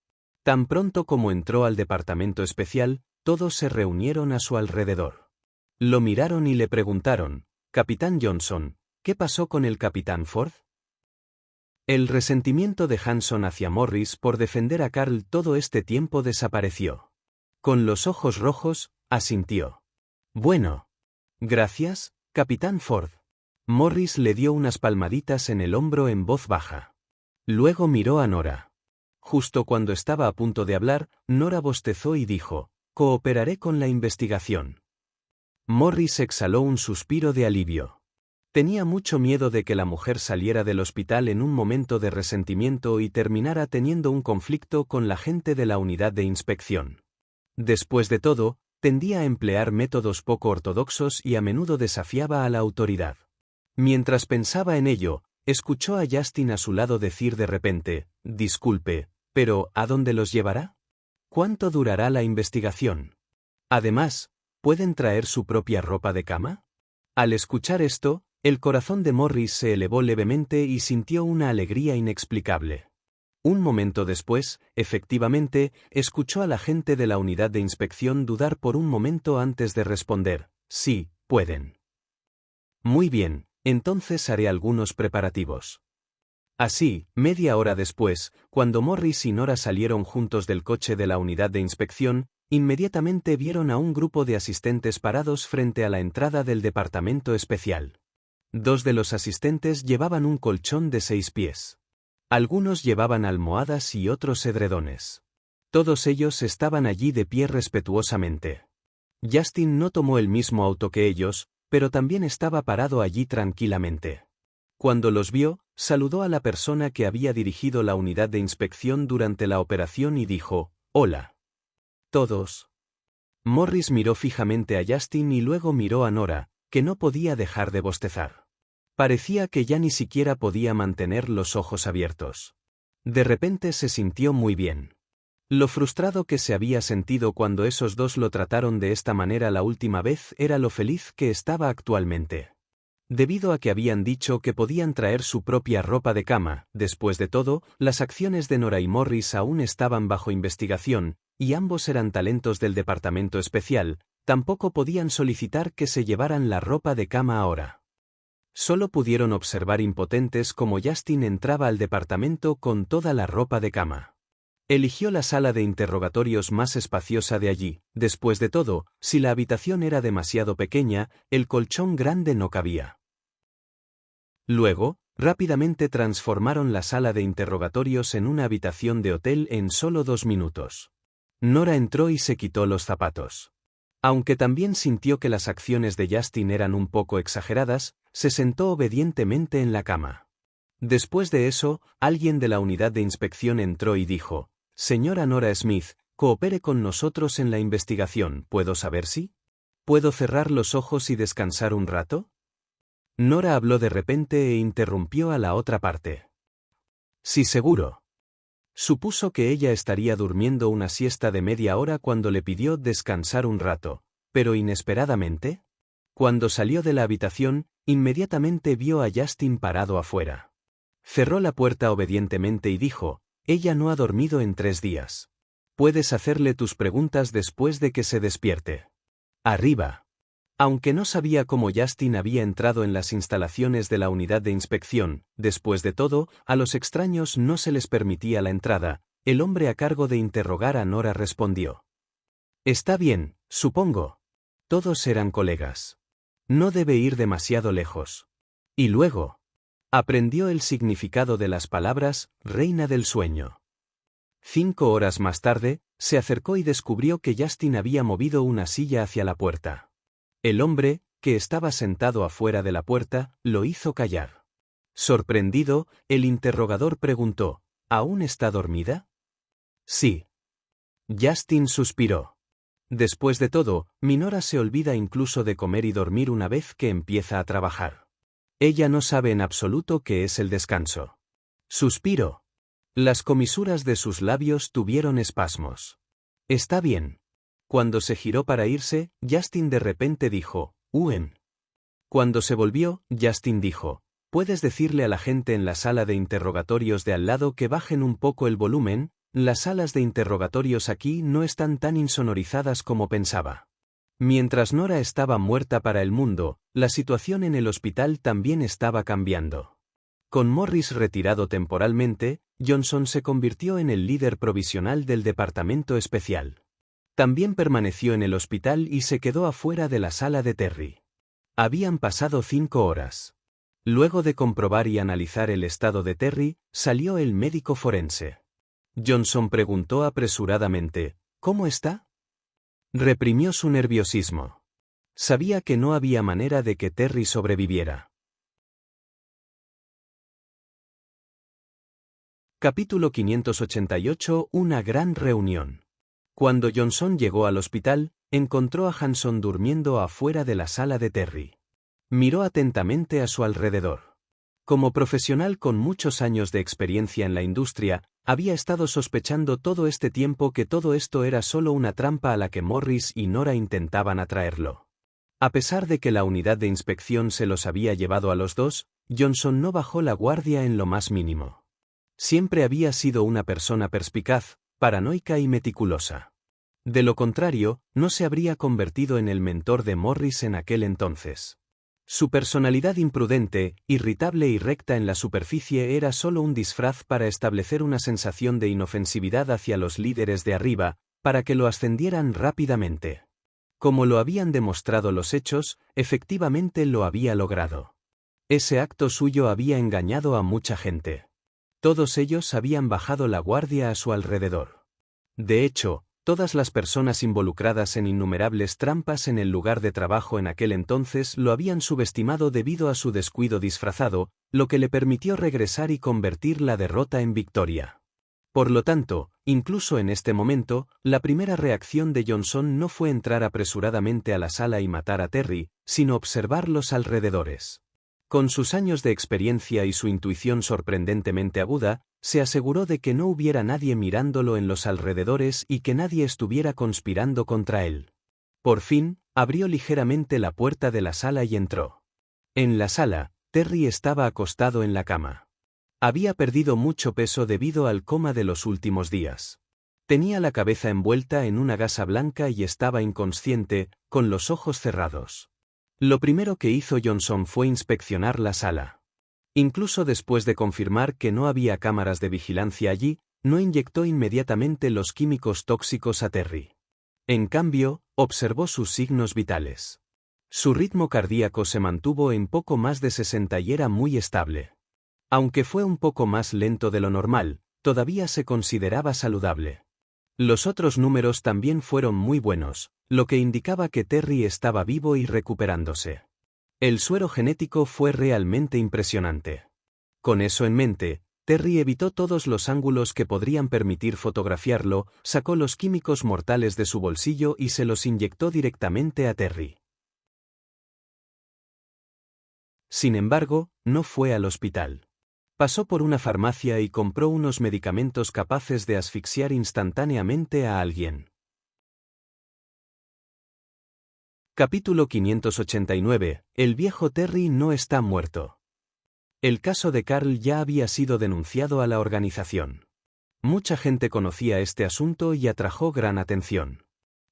Tan pronto como entró al departamento especial, todos se reunieron a su alrededor. Lo miraron y le preguntaron, «Capitán Johnson, ¿qué pasó con el Capitán Ford?» El resentimiento de Hanson hacia Morris por defender a Carl todo este tiempo desapareció. Con los ojos rojos, asintió. «Bueno. Gracias, Capitán Ford». Morris le dio unas palmaditas en el hombro en voz baja. Luego miró a Nora. Justo cuando estaba a punto de hablar, Nora bostezó y dijo, «Cooperaré con la investigación». Morris exhaló un suspiro de alivio. Tenía mucho miedo de que la mujer saliera del hospital en un momento de resentimiento y terminara teniendo un conflicto con la gente de la unidad de inspección. Después de todo, tendía a emplear métodos poco ortodoxos y a menudo desafiaba a la autoridad. Mientras pensaba en ello, escuchó a Justin a su lado decir de repente, «Disculpe, pero ¿a dónde los llevará? ¿Cuánto durará la investigación? Además, ¿pueden traer su propia ropa de cama?» Al escuchar esto, el corazón de Morris se elevó levemente y sintió una alegría inexplicable. Un momento después, efectivamente, escuchó a la gente de la unidad de inspección dudar por un momento antes de responder, «Sí, pueden». «Muy bien, entonces haré algunos preparativos». Así, media hora después, cuando Morris y Nora salieron juntos del coche de la unidad de inspección, inmediatamente vieron a un grupo de asistentes parados frente a la entrada del departamento especial. 2 de los asistentes llevaban un colchón de 6 pies. Algunos llevaban almohadas y otros edredones. Todos ellos estaban allí de pie respetuosamente. Justin no tomó el mismo auto que ellos, pero también estaba parado allí tranquilamente. Cuando los vio, saludó a la persona que había dirigido la unidad de inspección durante la operación y dijo, «Hola. Todos». Morris miró fijamente a Justin y luego miró a Nora, que no podía dejar de bostezar. Parecía que ya ni siquiera podía mantener los ojos abiertos. De repente se sintió muy bien. Lo frustrado que se había sentido cuando esos dos lo trataron de esta manera la última vez era lo feliz que estaba actualmente. Debido a que habían dicho que podían traer su propia ropa de cama, después de todo, las acciones de Nora y Morris aún estaban bajo investigación, y ambos eran talentos del departamento especial, tampoco podían solicitar que se llevaran la ropa de cama ahora. Solo pudieron observar impotentes cómo Justin entraba al departamento con toda la ropa de cama. Eligió la sala de interrogatorios más espaciosa de allí. Después de todo, si la habitación era demasiado pequeña, el colchón grande no cabía. Luego, rápidamente transformaron la sala de interrogatorios en una habitación de hotel en solo 2 minutos. Nora entró y se quitó los zapatos. Aunque también sintió que las acciones de Justin eran un poco exageradas, se sentó obedientemente en la cama. Después de eso, alguien de la unidad de inspección entró y dijo, «Señora Nora Smith, coopere con nosotros en la investigación, ¿puedo saber si? ¿Puedo cerrar los ojos y descansar un rato?» Nora habló de repente e interrumpió a la otra parte. «Sí, seguro». Supuso que ella estaría durmiendo una siesta de media hora cuando le pidió descansar un rato, pero inesperadamente, cuando salió de la habitación, inmediatamente vio a Justin parado afuera. Cerró la puerta obedientemente y dijo, «Ella no ha dormido en 3 días. Puedes hacerle tus preguntas después de que se despierte. Arriba». Aunque no sabía cómo Justin había entrado en las instalaciones de la unidad de inspección, después de todo, a los extraños no se les permitía la entrada, el hombre a cargo de interrogar a Nora respondió. «Está bien, supongo. Todos eran colegas. No debe ir demasiado lejos». Y luego, aprendió el significado de las palabras, reina del sueño. 5 horas más tarde, se acercó y descubrió que Justin había movido una silla hacia la puerta. El hombre, que estaba sentado afuera de la puerta, lo hizo callar. Sorprendido, el interrogador preguntó, ¿aún está dormida? Sí. Justin suspiró. Después de todo, mi Nora se olvida incluso de comer y dormir una vez que empieza a trabajar. Ella no sabe en absoluto qué es el descanso. Suspiró. Las comisuras de sus labios tuvieron espasmos. Está bien. Cuando se giró para irse, Justin de repente dijo, «Uen». Cuando se volvió, Justin dijo, «¿Puedes decirle a la gente en la sala de interrogatorios de al lado que bajen un poco el volumen? Las salas de interrogatorios aquí no están tan insonorizadas como pensaba». Mientras Nora estaba muerta para el mundo, la situación en el hospital también estaba cambiando. Con Morris retirado temporalmente, Johnson se convirtió en el líder provisional del departamento especial. También permaneció en el hospital y se quedó afuera de la sala de Terry. Habían pasado 5 horas. Luego de comprobar y analizar el estado de Terry, salió el médico forense. Johnson preguntó apresuradamente, ¿cómo está? Reprimió su nerviosismo. Sabía que no había manera de que Terry sobreviviera. Capítulo 588. Una gran reunión. Cuando Johnson llegó al hospital, encontró a Hanson durmiendo afuera de la sala de Terry. Miró atentamente a su alrededor. Como profesional con muchos años de experiencia en la industria, había estado sospechando todo este tiempo que todo esto era solo una trampa a la que Morris y Nora intentaban atraerlo. A pesar de que la unidad de inspección se los había llevado a los dos, Johnson no bajó la guardia en lo más mínimo. Siempre había sido una persona perspicaz, paranoica y meticulosa. De lo contrario, no se habría convertido en el mentor de Morris en aquel entonces. Su personalidad imprudente, irritable y recta en la superficie era solo un disfraz para establecer una sensación de inofensividad hacia los líderes de arriba, para que lo ascendieran rápidamente. Como lo habían demostrado los hechos, efectivamente lo había logrado. Ese acto suyo había engañado a mucha gente. Todos ellos habían bajado la guardia a su alrededor. De hecho, todas las personas involucradas en innumerables trampas en el lugar de trabajo en aquel entonces lo habían subestimado debido a su descuido disfrazado, lo que le permitió regresar y convertir la derrota en victoria. Por lo tanto, incluso en este momento, la primera reacción de Johnson no fue entrar apresuradamente a la sala y matar a Terry, sino observar los alrededores. Con sus años de experiencia y su intuición sorprendentemente aguda, se aseguró de que no hubiera nadie mirándolo en los alrededores y que nadie estuviera conspirando contra él. Por fin, abrió ligeramente la puerta de la sala y entró. En la sala, Terry estaba acostado en la cama. Había perdido mucho peso debido al coma de los últimos días. Tenía la cabeza envuelta en una gasa blanca y estaba inconsciente, con los ojos cerrados. Lo primero que hizo Johnson fue inspeccionar la sala. Incluso después de confirmar que no había cámaras de vigilancia allí, no inyectó inmediatamente los químicos tóxicos a Terry. En cambio, observó sus signos vitales. Su ritmo cardíaco se mantuvo en poco más de 60 y era muy estable. Aunque fue un poco más lento de lo normal, todavía se consideraba saludable. Los otros números también fueron muy buenos, lo que indicaba que Terry estaba vivo y recuperándose. El suero genético fue realmente impresionante. Con eso en mente, Terry evitó todos los ángulos que podrían permitir fotografiarlo, sacó los químicos mortales de su bolsillo y se los inyectó directamente a Terry. Sin embargo, no fue al hospital. Pasó por una farmacia y compró unos medicamentos capaces de asfixiar instantáneamente a alguien. Capítulo 589. El viejo Terry no está muerto. El caso de Carl ya había sido denunciado a la organización. Mucha gente conocía este asunto y atrajo gran atención.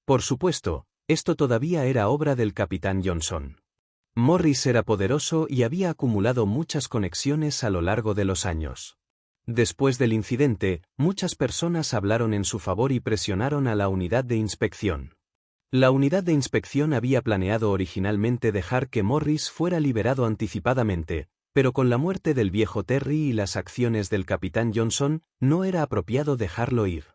Por supuesto, esto todavía era obra del capitán Johnson. Morris era poderoso y había acumulado muchas conexiones a lo largo de los años. Después del incidente, muchas personas hablaron en su favor y presionaron a la unidad de inspección. La unidad de inspección había planeado originalmente dejar que Morris fuera liberado anticipadamente, pero con la muerte del viejo Terry y las acciones del capitán Johnson, no era apropiado dejarlo ir.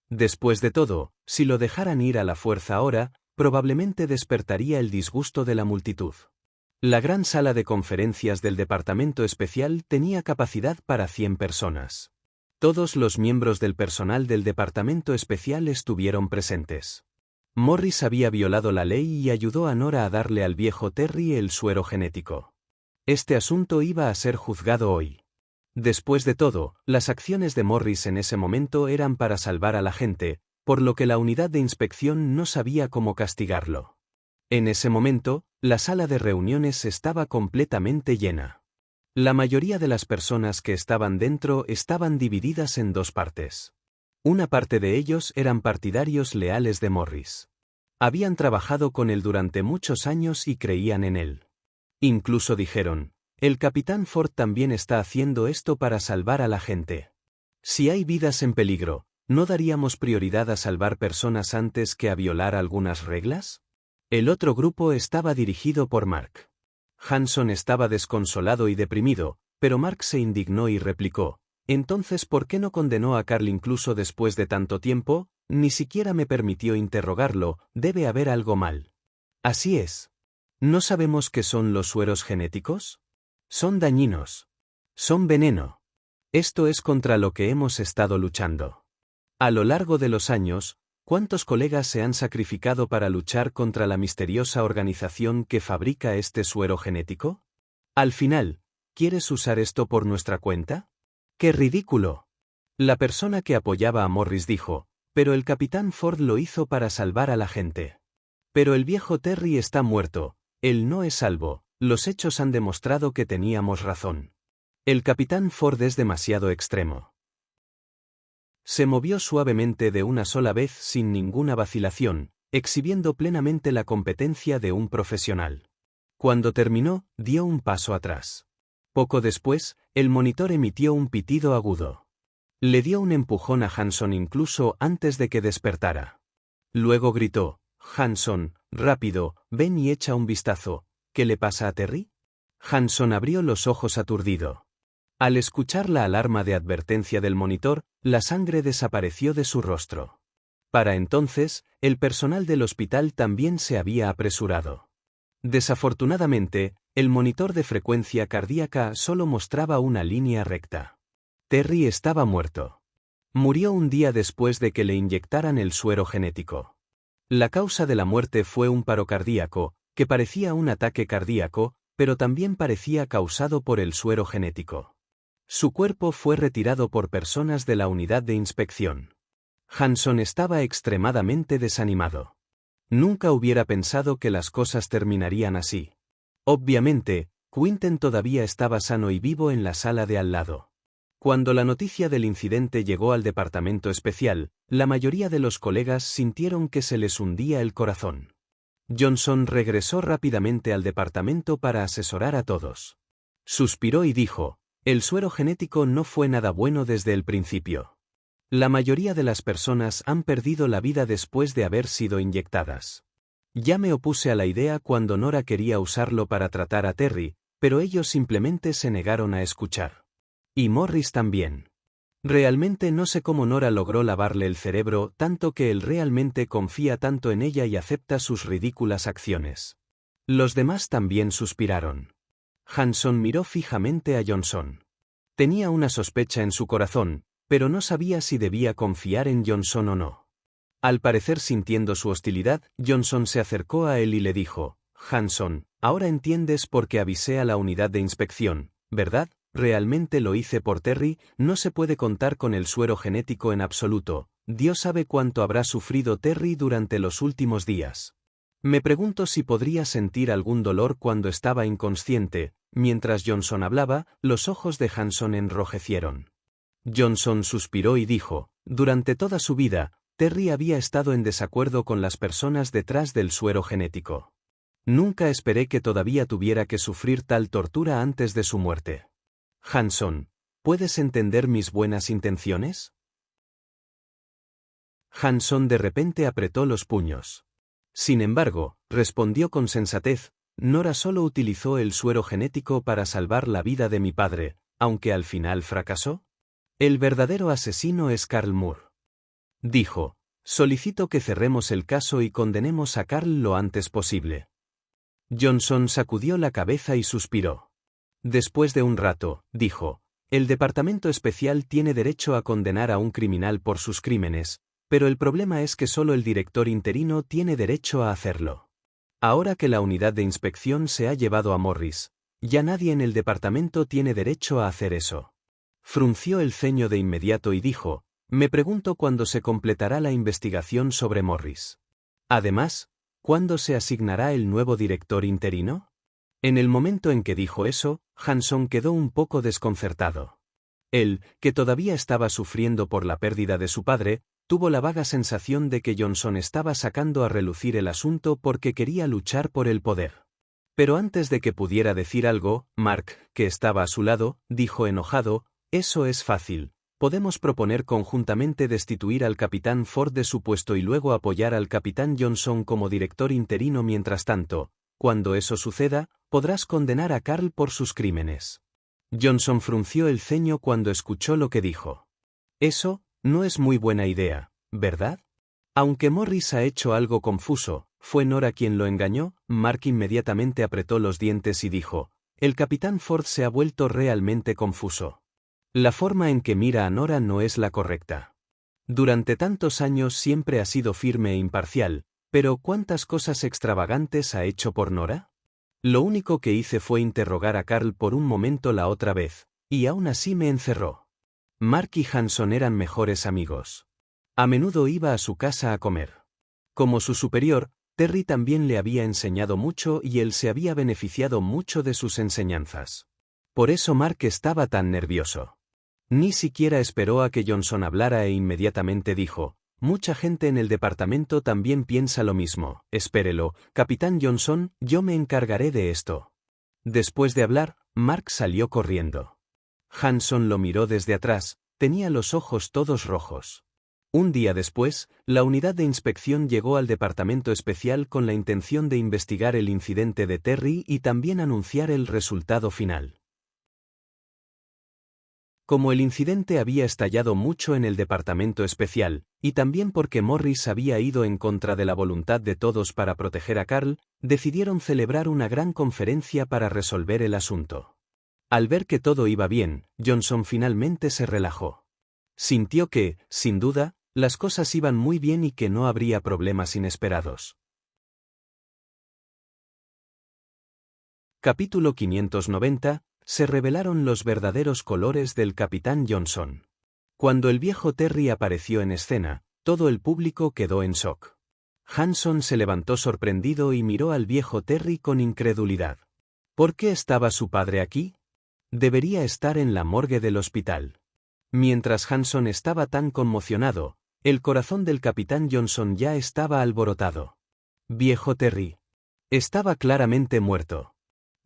Después de todo, si lo dejaran ir a la fuerza ahora, probablemente despertaría el disgusto de la multitud. La gran sala de conferencias del Departamento Especial tenía capacidad para 100 personas. Todos los miembros del personal del Departamento Especial estuvieron presentes. Morris había violado la ley y ayudó a Nora a darle al viejo Terry el suero genético. Este asunto iba a ser juzgado hoy. Después de todo, las acciones de Morris en ese momento eran para salvar a la gente, por lo que la unidad de inspección no sabía cómo castigarlo. En ese momento, la sala de reuniones estaba completamente llena. La mayoría de las personas que estaban dentro estaban divididas en dos partes. Una parte de ellos eran partidarios leales de Morris. Habían trabajado con él durante muchos años y creían en él. Incluso dijeron, el capitán Ford también está haciendo esto para salvar a la gente. Si hay vidas en peligro, ¿no daríamos prioridad a salvar personas antes que a violar algunas reglas? El otro grupo estaba dirigido por Mark. Hanson estaba desconsolado y deprimido, pero Mark se indignó y replicó: «Entonces, ¿por qué no condenó a Carl incluso después de tanto tiempo? Ni siquiera me permitió interrogarlo, debe haber algo mal». Así es. ¿No sabemos qué son los sueros genéticos? Son dañinos. Son veneno. Esto es contra lo que hemos estado luchando. A lo largo de los años, ¿cuántos colegas se han sacrificado para luchar contra la misteriosa organización que fabrica este suero genético? Al final, ¿quieres usar esto por nuestra cuenta? ¡Qué ridículo! La persona que apoyaba a Morris dijo: «Pero el capitán Ford lo hizo para salvar a la gente». Pero el viejo Terry está muerto, él no es salvo, los hechos han demostrado que teníamos razón. El capitán Ford es demasiado extremo. Se movió suavemente de una sola vez sin ninguna vacilación, exhibiendo plenamente la competencia de un profesional. Cuando terminó, dio un paso atrás. Poco después, el monitor emitió un pitido agudo. Le dio un empujón a Hanson incluso antes de que despertara. Luego gritó: «Hanson, rápido, ven y echa un vistazo. ¿Qué le pasa a Terry?» Hanson abrió los ojos aturdido. Al escuchar la alarma de advertencia del monitor, la sangre desapareció de su rostro. Para entonces, el personal del hospital también se había apresurado. Desafortunadamente, el monitor de frecuencia cardíaca solo mostraba una línea recta. Terry estaba muerto. Murió un día después de que le inyectaran el suero genético. La causa de la muerte fue un paro cardíaco, que parecía un ataque cardíaco, pero también parecía causado por el suero genético. Su cuerpo fue retirado por personas de la unidad de inspección. Hanson estaba extremadamente desanimado. Nunca hubiera pensado que las cosas terminarían así. Obviamente, Quinten todavía estaba sano y vivo en la sala de al lado. Cuando la noticia del incidente llegó al departamento especial, la mayoría de los colegas sintieron que se les hundía el corazón. Johnson regresó rápidamente al departamento para asesorar a todos. Suspiró y dijo: «El suero genético no fue nada bueno desde el principio. La mayoría de las personas han perdido la vida después de haber sido inyectadas. Ya me opuse a la idea cuando Nora quería usarlo para tratar a Terry, pero ellos simplemente se negaron a escuchar. Y Morris también. Realmente no sé cómo Nora logró lavarle el cerebro tanto que él realmente confía tanto en ella y acepta sus ridículas acciones». Los demás también suspiraron. Hanson miró fijamente a Johnson. Tenía una sospecha en su corazón, pero no sabía si debía confiar en Johnson o no. Al parecer, sintiendo su hostilidad, Johnson se acercó a él y le dijo: «Hanson, ahora entiendes por qué avisé a la unidad de inspección, ¿verdad? Realmente lo hice por Terry, no se puede contar con el suero genético en absoluto. Dios sabe cuánto habrá sufrido Terry durante los últimos días. Me pregunto si podría sentir algún dolor cuando estaba inconsciente». Mientras Johnson hablaba, los ojos de Hanson enrojecieron. Johnson suspiró y dijo: «Durante toda su vida, Terry había estado en desacuerdo con las personas detrás del suero genético. Nunca esperé que todavía tuviera que sufrir tal tortura antes de su muerte. Hanson, ¿puedes entender mis buenas intenciones?» Hanson de repente apretó los puños. Sin embargo, respondió con sensatez: «Nora solo utilizó el suero genético para salvar la vida de mi padre, aunque al final fracasó. El verdadero asesino es Carl Moore». Dijo: «Solicito que cerremos el caso y condenemos a Carl lo antes posible». Johnson sacudió la cabeza y suspiró. Después de un rato, dijo: «El departamento especial tiene derecho a condenar a un criminal por sus crímenes, pero el problema es que solo el director interino tiene derecho a hacerlo. Ahora que la unidad de inspección se ha llevado a Morris, ya nadie en el departamento tiene derecho a hacer eso». Frunció el ceño de inmediato y dijo: «Me pregunto cuándo se completará la investigación sobre Morris. Además, ¿cuándo se asignará el nuevo director interino?». En el momento en que dijo eso, Hanson quedó un poco desconcertado. Él, que todavía estaba sufriendo por la pérdida de su padre, tuvo la vaga sensación de que Johnson estaba sacando a relucir el asunto porque quería luchar por el poder. Pero antes de que pudiera decir algo, Mark, que estaba a su lado, dijo enojado: «Eso es fácil. Podemos proponer conjuntamente destituir al capitán Ford de su puesto y luego apoyar al capitán Johnson como director interino mientras tanto. Cuando eso suceda, podrás condenar a Carl por sus crímenes. Johnson frunció el ceño cuando escuchó lo que dijo. Eso no es muy buena idea, ¿verdad? Aunque Morris ha hecho algo confuso, ¿fue Nora quien lo engañó? Mark inmediatamente apretó los dientes y dijo, el capitán Ford se ha vuelto realmente confuso. La forma en que mira a Nora no es la correcta. Durante tantos años siempre ha sido firme e imparcial, pero ¿cuántas cosas extravagantes ha hecho por Nora? Lo único que hice fue interrogar a Carl por un momento la otra vez, y aún así me encerró. Mark y Hanson eran mejores amigos. A menudo iba a su casa a comer. Como su superior, Terry también le había enseñado mucho y él se había beneficiado mucho de sus enseñanzas. Por eso Mark estaba tan nervioso. Ni siquiera esperó a que Johnson hablara e inmediatamente dijo, mucha gente en el departamento también piensa lo mismo, espérelo, capitán Johnson, yo me encargaré de esto. Después de hablar, Mark salió corriendo. Hanson lo miró desde atrás, tenía los ojos todos rojos. Un día después, la unidad de inspección llegó al departamento especial con la intención de investigar el incidente de Terry y también anunciar el resultado final. Como el incidente había estallado mucho en el departamento especial, y también porque Morris había ido en contra de la voluntad de todos para proteger a Carl, decidieron celebrar una gran conferencia para resolver el asunto. Al ver que todo iba bien, Johnson finalmente se relajó. Sintió que, sin duda, las cosas iban muy bien y que no habría problemas inesperados. Capítulo 590. Se revelaron los verdaderos colores del capitán Johnson. Cuando el viejo Terry apareció en escena, todo el público quedó en shock. Hanson se levantó sorprendido y miró al viejo Terry con incredulidad. ¿Por qué estaba su padre aquí? Debería estar en la morgue del hospital. Mientras Hanson estaba tan conmocionado, el corazón del capitán Johnson ya estaba alborotado. Viejo Terry. Estaba claramente muerto.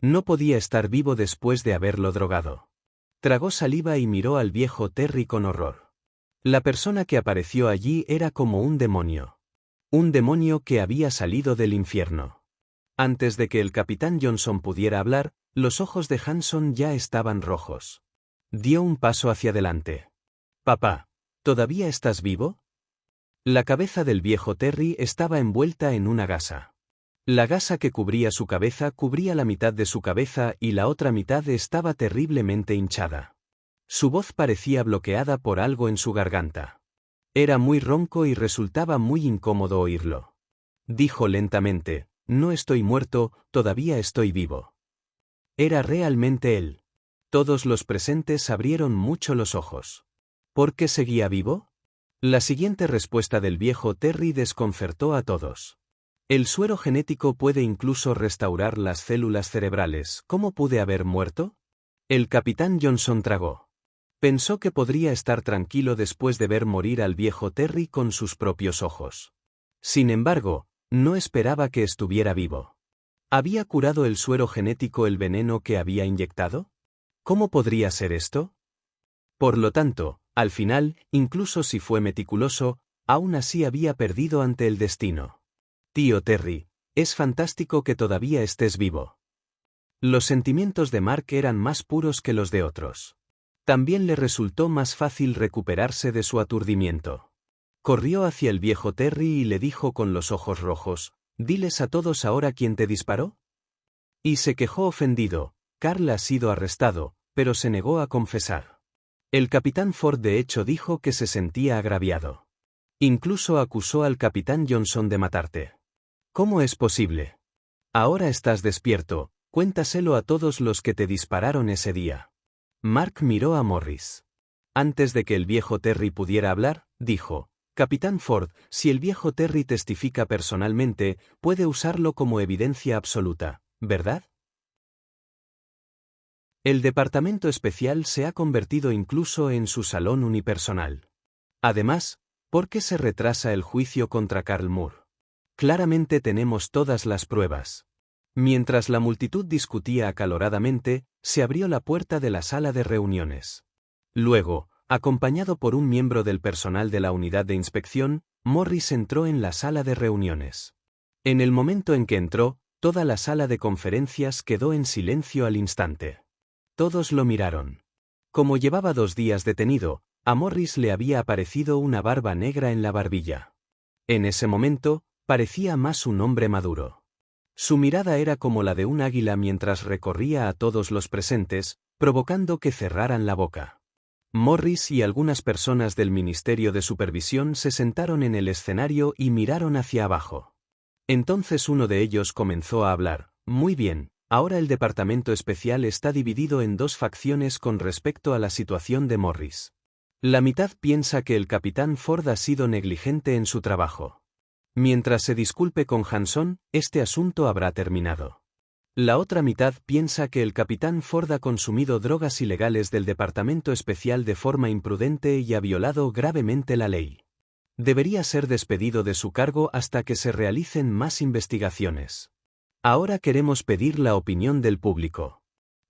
No podía estar vivo después de haberlo drogado. Tragó saliva y miró al viejo Terry con horror. La persona que apareció allí era como un demonio. Un demonio que había salido del infierno. Antes de que el capitán Johnson pudiera hablar, los ojos de Hanson ya estaban rojos. Dio un paso hacia adelante. «Papá, ¿todavía estás vivo?» La cabeza del viejo Terry estaba envuelta en una gasa. La gasa que cubría su cabeza cubría la mitad de su cabeza y la otra mitad estaba terriblemente hinchada. Su voz parecía bloqueada por algo en su garganta. Era muy ronco y resultaba muy incómodo oírlo. Dijo lentamente, «No estoy muerto, todavía estoy vivo». Era realmente él. Todos los presentes abrieron mucho los ojos. ¿Por qué seguía vivo? La siguiente respuesta del viejo Terry desconcertó a todos. El suero genético puede incluso restaurar las células cerebrales. ¿Cómo pude haber muerto? El capitán Johnson tragó. Pensó que podría estar tranquilo después de ver morir al viejo Terry con sus propios ojos. Sin embargo, no esperaba que estuviera vivo. ¿Había curado el suero genético el veneno que había inyectado? ¿Cómo podría ser esto? Por lo tanto, al final, incluso si fue meticuloso, aún así había perdido ante el destino. Tío Terry, es fantástico que todavía estés vivo. Los sentimientos de Mark eran más puros que los de otros. También le resultó más fácil recuperarse de su aturdimiento. Corrió hacia el viejo Terry y le dijo con los ojos rojos, «¿Diles a todos ahora quién te disparó?» Y se quejó ofendido, «Carl ha sido arrestado», pero se negó a confesar. El capitán Ford de hecho dijo que se sentía agraviado. Incluso acusó al capitán Johnson de matarte. ¿Cómo es posible? Ahora estás despierto, cuéntaselo a todos los que te dispararon ese día. Mark miró a Morris. Antes de que el viejo Terry pudiera hablar, dijo, «Capitán Ford, si el viejo Terry testifica personalmente, puede usarlo como evidencia absoluta, ¿verdad?» El departamento especial se ha convertido incluso en su salón unipersonal. Además, ¿por qué se retrasa el juicio contra Carl Moore? Claramente tenemos todas las pruebas. Mientras la multitud discutía acaloradamente, se abrió la puerta de la sala de reuniones. Luego, acompañado por un miembro del personal de la unidad de inspección, Morris entró en la sala de reuniones. En el momento en que entró, Toda la sala de conferencias quedó en silencio al instante. Todos lo miraron. Como llevaba 2 días detenido, a Morris le había aparecido una barba negra en la barbilla. En ese momento, parecía más un hombre maduro. Su mirada era como la de un águila mientras recorría a todos los presentes, provocando que cerraran la boca. Morris y algunas personas del Ministerio de Supervisión se sentaron en el escenario y miraron hacia abajo. Entonces uno de ellos comenzó a hablar. Muy bien, ahora el Departamento Especial está dividido en 2 facciones con respecto a la situación de Morris. La mitad piensa que el capitán Ford ha sido negligente en su trabajo. Mientras se disculpe con Hanson, este asunto habrá terminado. La otra mitad piensa que el capitán Ford ha consumido drogas ilegales del Departamento Especial de forma imprudente y ha violado gravemente la ley. Debería ser despedido de su cargo hasta que se realicen más investigaciones. Ahora queremos pedir la opinión del público.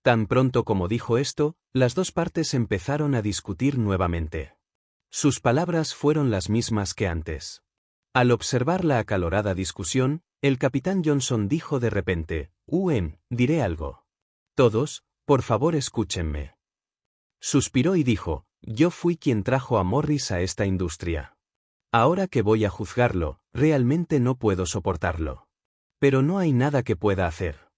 Tan pronto como dijo esto, las 2 partes empezaron a discutir nuevamente. Sus palabras fueron las mismas que antes. Al observar la acalorada discusión, el capitán Johnson dijo de repente, diré algo. Todos, por favor escúchenme. Suspiró y dijo, yo fui quien trajo a Morris a esta industria. Ahora que voy a juzgarlo, realmente no puedo soportarlo. Pero no hay nada que pueda hacer.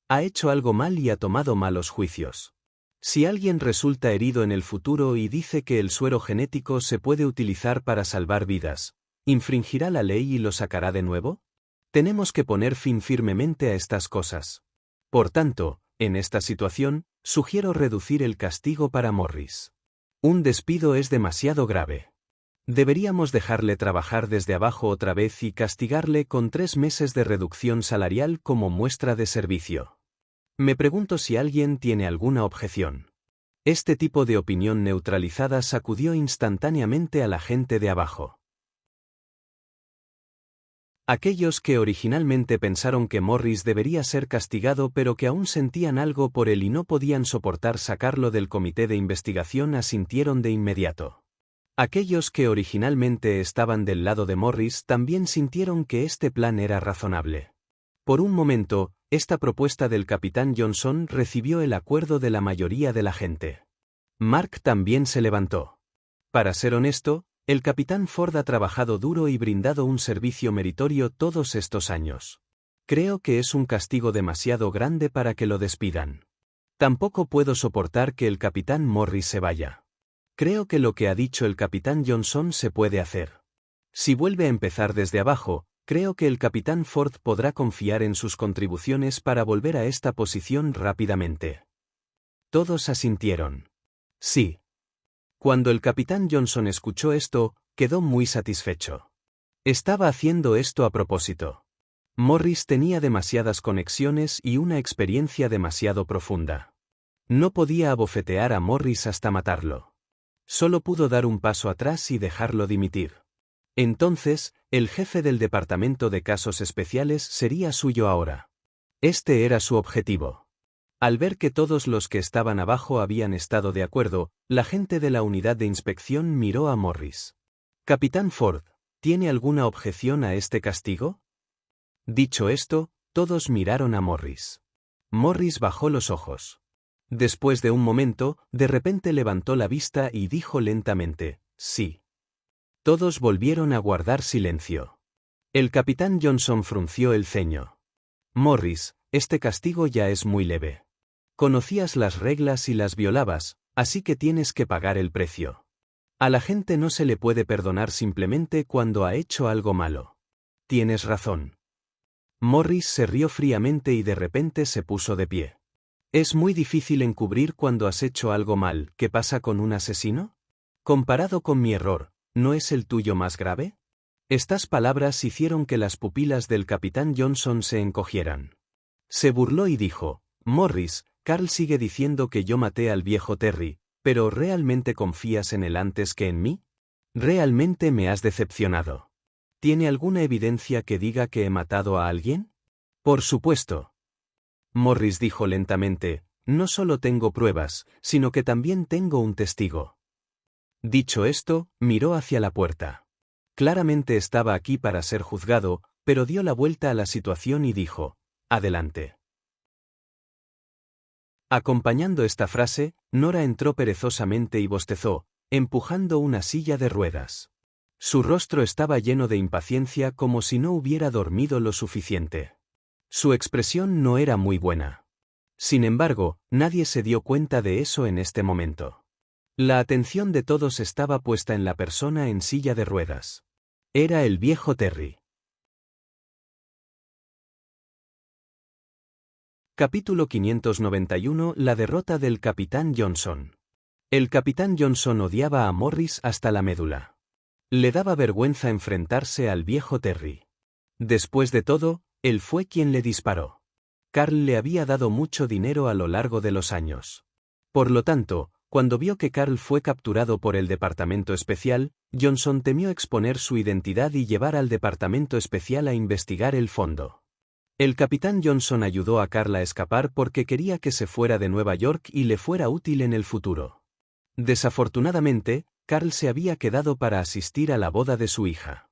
Ha hecho algo mal y ha tomado malos juicios. Si alguien resulta herido en el futuro y dice que el suero genético se puede utilizar para salvar vidas, ¿infringirá la ley y lo sacará de nuevo? Tenemos que poner fin firmemente a estas cosas. Por tanto, en esta situación, sugiero reducir el castigo para Morris. Un despido es demasiado grave. Deberíamos dejarle trabajar desde abajo otra vez y castigarle con 3 meses de reducción salarial como muestra de servicio. Me pregunto si alguien tiene alguna objeción. Este tipo de opinión neutralizada sacudió instantáneamente a la gente de abajo. Aquellos que originalmente pensaron que Morris debería ser castigado pero que aún sentían algo por él y no podían soportar sacarlo del comité de investigación asintieron de inmediato. Aquellos que originalmente estaban del lado de Morris también sintieron que este plan era razonable. Por un momento, esta propuesta del capitán Johnson recibió el acuerdo de la mayoría de la gente. Mark también se levantó. Para ser honesto, el capitán Ford ha trabajado duro y brindado un servicio meritorio todos estos años. Creo que es un castigo demasiado grande para que lo despidan. Tampoco puedo soportar que el capitán Morris se vaya. Creo que lo que ha dicho el capitán Johnson se puede hacer. Si vuelve a empezar desde abajo, creo que el capitán Ford podrá confiar en sus contribuciones para volver a esta posición rápidamente. Todos asintieron. Sí. Cuando el capitán Johnson escuchó esto, quedó muy satisfecho. Estaba haciendo esto a propósito. Morris tenía demasiadas conexiones y una experiencia demasiado profunda. No podía abofetear a Morris hasta matarlo. Solo pudo dar un paso atrás y dejarlo dimitir. Entonces, el jefe del Departamento de Casos Especiales sería suyo ahora. Este era su objetivo. Al ver que todos los que estaban abajo habían estado de acuerdo, la gente de la unidad de inspección miró a Morris. Capitán Ford, ¿tiene alguna objeción a este castigo? Dicho esto, todos miraron a Morris. Morris bajó los ojos. Después de un momento, de repente levantó la vista y dijo lentamente, sí. Todos volvieron a guardar silencio. El capitán Johnson frunció el ceño. Morris, este castigo ya es muy leve. Conocías las reglas y las violabas, así que tienes que pagar el precio. A la gente no se le puede perdonar simplemente cuando ha hecho algo malo. Tienes razón. Morris se rió fríamente y de repente se puso de pie. Es muy difícil encubrir cuando has hecho algo mal. ¿Qué pasa con un asesino? Comparado con mi error, ¿no es el tuyo más grave? Estas palabras hicieron que las pupilas del capitán Johnson se encogieran. Se burló y dijo, Morris, Carl sigue diciendo que yo maté al viejo Terry, pero ¿realmente confías en él antes que en mí? ¿Realmente me has decepcionado? ¿Tiene alguna evidencia que diga que he matado a alguien? Por supuesto. Morris dijo lentamente, no solo tengo pruebas, sino que también tengo un testigo. Dicho esto, miró hacia la puerta. Claramente estaba aquí para ser juzgado, pero dio la vuelta a la situación y dijo, adelante. Acompañando esta frase, Nora entró perezosamente y bostezó, empujando una silla de ruedas. Su rostro estaba lleno de impaciencia como si no hubiera dormido lo suficiente. Su expresión no era muy buena. Sin embargo, nadie se dio cuenta de eso en este momento. La atención de todos estaba puesta en la persona en silla de ruedas. Era el viejo Terry. Capítulo 591. La derrota del Capitán Johnson. El Capitán Johnson odiaba a Morris hasta la médula. Le daba vergüenza enfrentarse al viejo Terry. Después de todo, él fue quien le disparó. Carl le había dado mucho dinero a lo largo de los años. Por lo tanto, cuando vio que Carl fue capturado por el Departamento Especial, Johnson temió exponer su identidad y llevar al Departamento Especial a investigar el fondo. El Capitán Johnson ayudó a Carl a escapar porque quería que se fuera de Nueva York y le fuera útil en el futuro. Desafortunadamente, Carl se había quedado para asistir a la boda de su hija.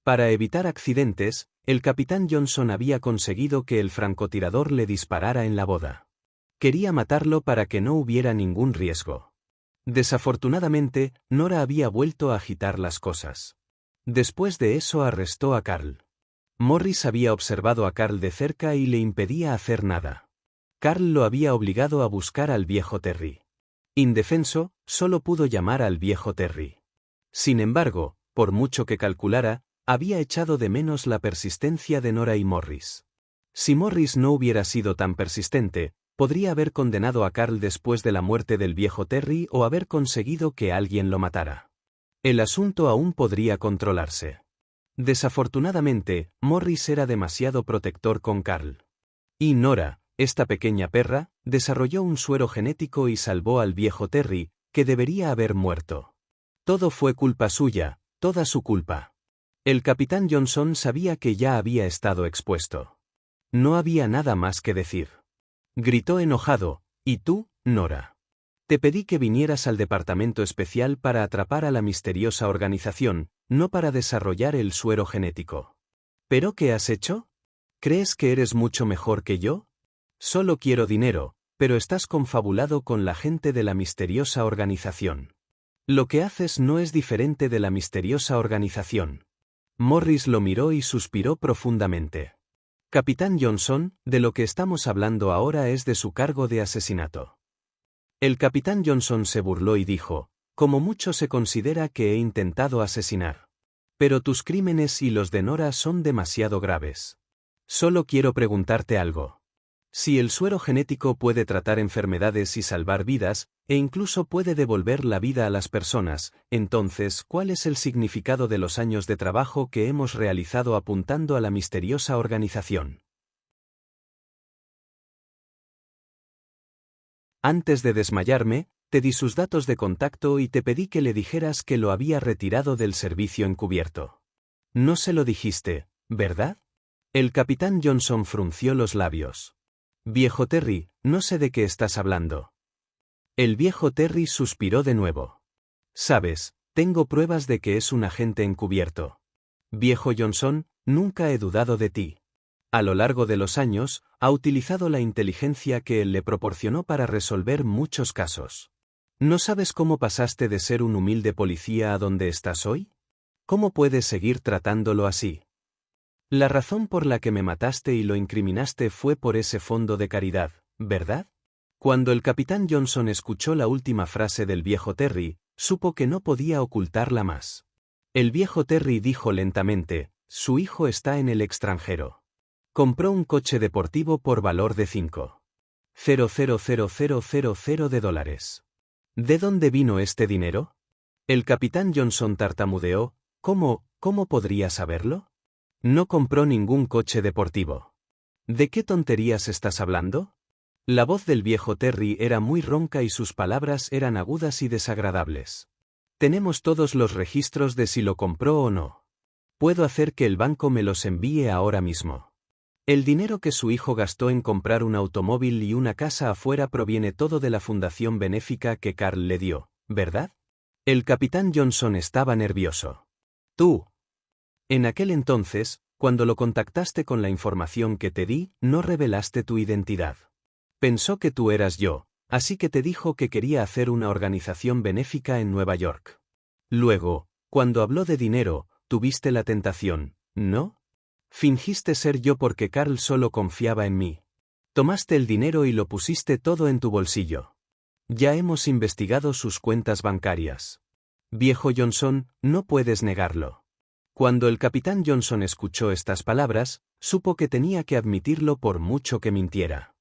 Para evitar accidentes, el Capitán Johnson había conseguido que el francotirador le disparara en la boda. Quería matarlo para que no hubiera ningún riesgo. Desafortunadamente, Nora había vuelto a agitar las cosas. Después de eso arrestó a Carl. Morris había observado a Carl de cerca y le impedía hacer nada. Carl lo había obligado a buscar al viejo Terry. Indefenso, solo pudo llamar al viejo Terry. Sin embargo, por mucho que calculara, había echado de menos la persistencia de Nora y Morris. Si Morris no hubiera sido tan persistente, podría haber condenado a Carl después de la muerte del viejo Terry o haber conseguido que alguien lo matara. El asunto aún podría controlarse. Desafortunadamente, Morris era demasiado protector con Carl. Y Nora, esta pequeña perra, desarrolló un suero genético y salvó al viejo Terry, que debería haber muerto. Todo fue culpa suya, toda su culpa. El Capitán Johnson sabía que ya había estado expuesto. No había nada más que decir. Gritó enojado, ¿y tú, Nora? Te pedí que vinieras al Departamento Especial para atrapar a la misteriosa organización, no para desarrollar el suero genético. ¿Pero qué has hecho? ¿Crees que eres mucho mejor que yo? Solo quiero dinero, pero estás confabulado con la gente de la misteriosa organización. Lo que haces no es diferente de la misteriosa organización. Morris lo miró y suspiró profundamente. Capitán Johnson, de lo que estamos hablando ahora es de su cargo de asesinato. El Capitán Johnson se burló y dijo, como mucho se considera que he intentado asesinar. Pero tus crímenes y los de Nora son demasiado graves. Solo quiero preguntarte algo. Si el suero genético puede tratar enfermedades y salvar vidas, e incluso puede devolver la vida a las personas, entonces, ¿cuál es el significado de los años de trabajo que hemos realizado apuntando a la misteriosa organización? Antes de desmayarme, te di sus datos de contacto y te pedí que le dijeras que lo había retirado del servicio encubierto. No se lo dijiste, ¿verdad? El Capitán Johnson frunció los labios. Viejo Terry, no sé de qué estás hablando. El viejo Terry suspiró de nuevo. Sabes, tengo pruebas de que es un agente encubierto. Viejo Johnson, nunca he dudado de ti. A lo largo de los años, ha utilizado la inteligencia que él le proporcionó para resolver muchos casos. ¿No sabes cómo pasaste de ser un humilde policía a donde estás hoy? ¿Cómo puedes seguir tratándolo así? La razón por la que me mataste y lo incriminaste fue por ese fondo de caridad, ¿verdad? Cuando el Capitán Johnson escuchó la última frase del viejo Terry, supo que no podía ocultarla más. El viejo Terry dijo lentamente, su hijo está en el extranjero. Compró un coche deportivo por valor de $5,000,000. ¿De dónde vino este dinero? El Capitán Johnson tartamudeó, ¿cómo podría saberlo? No compró ningún coche deportivo. ¿De qué tonterías estás hablando? La voz del viejo Terry era muy ronca y sus palabras eran agudas y desagradables. Tenemos todos los registros de si lo compró o no. Puedo hacer que el banco me los envíe ahora mismo. El dinero que su hijo gastó en comprar un automóvil y una casa afuera proviene todo de la fundación benéfica que Carl le dio, ¿verdad? El Capitán Johnson estaba nervioso. Tú. En aquel entonces, cuando lo contactaste con la información que te di, no revelaste tu identidad. Pensó que tú eras yo, así que te dijo que quería hacer una organización benéfica en Nueva York. Luego, cuando habló de dinero, tuviste la tentación, ¿no? Fingiste ser yo porque Carl solo confiaba en mí. Tomaste el dinero y lo pusiste todo en tu bolsillo. Ya hemos investigado sus cuentas bancarias. Viejo Johnson, no puedes negarlo. Cuando el capitán Johnson escuchó estas palabras, supo que tenía que admitirlo por mucho que mintiera.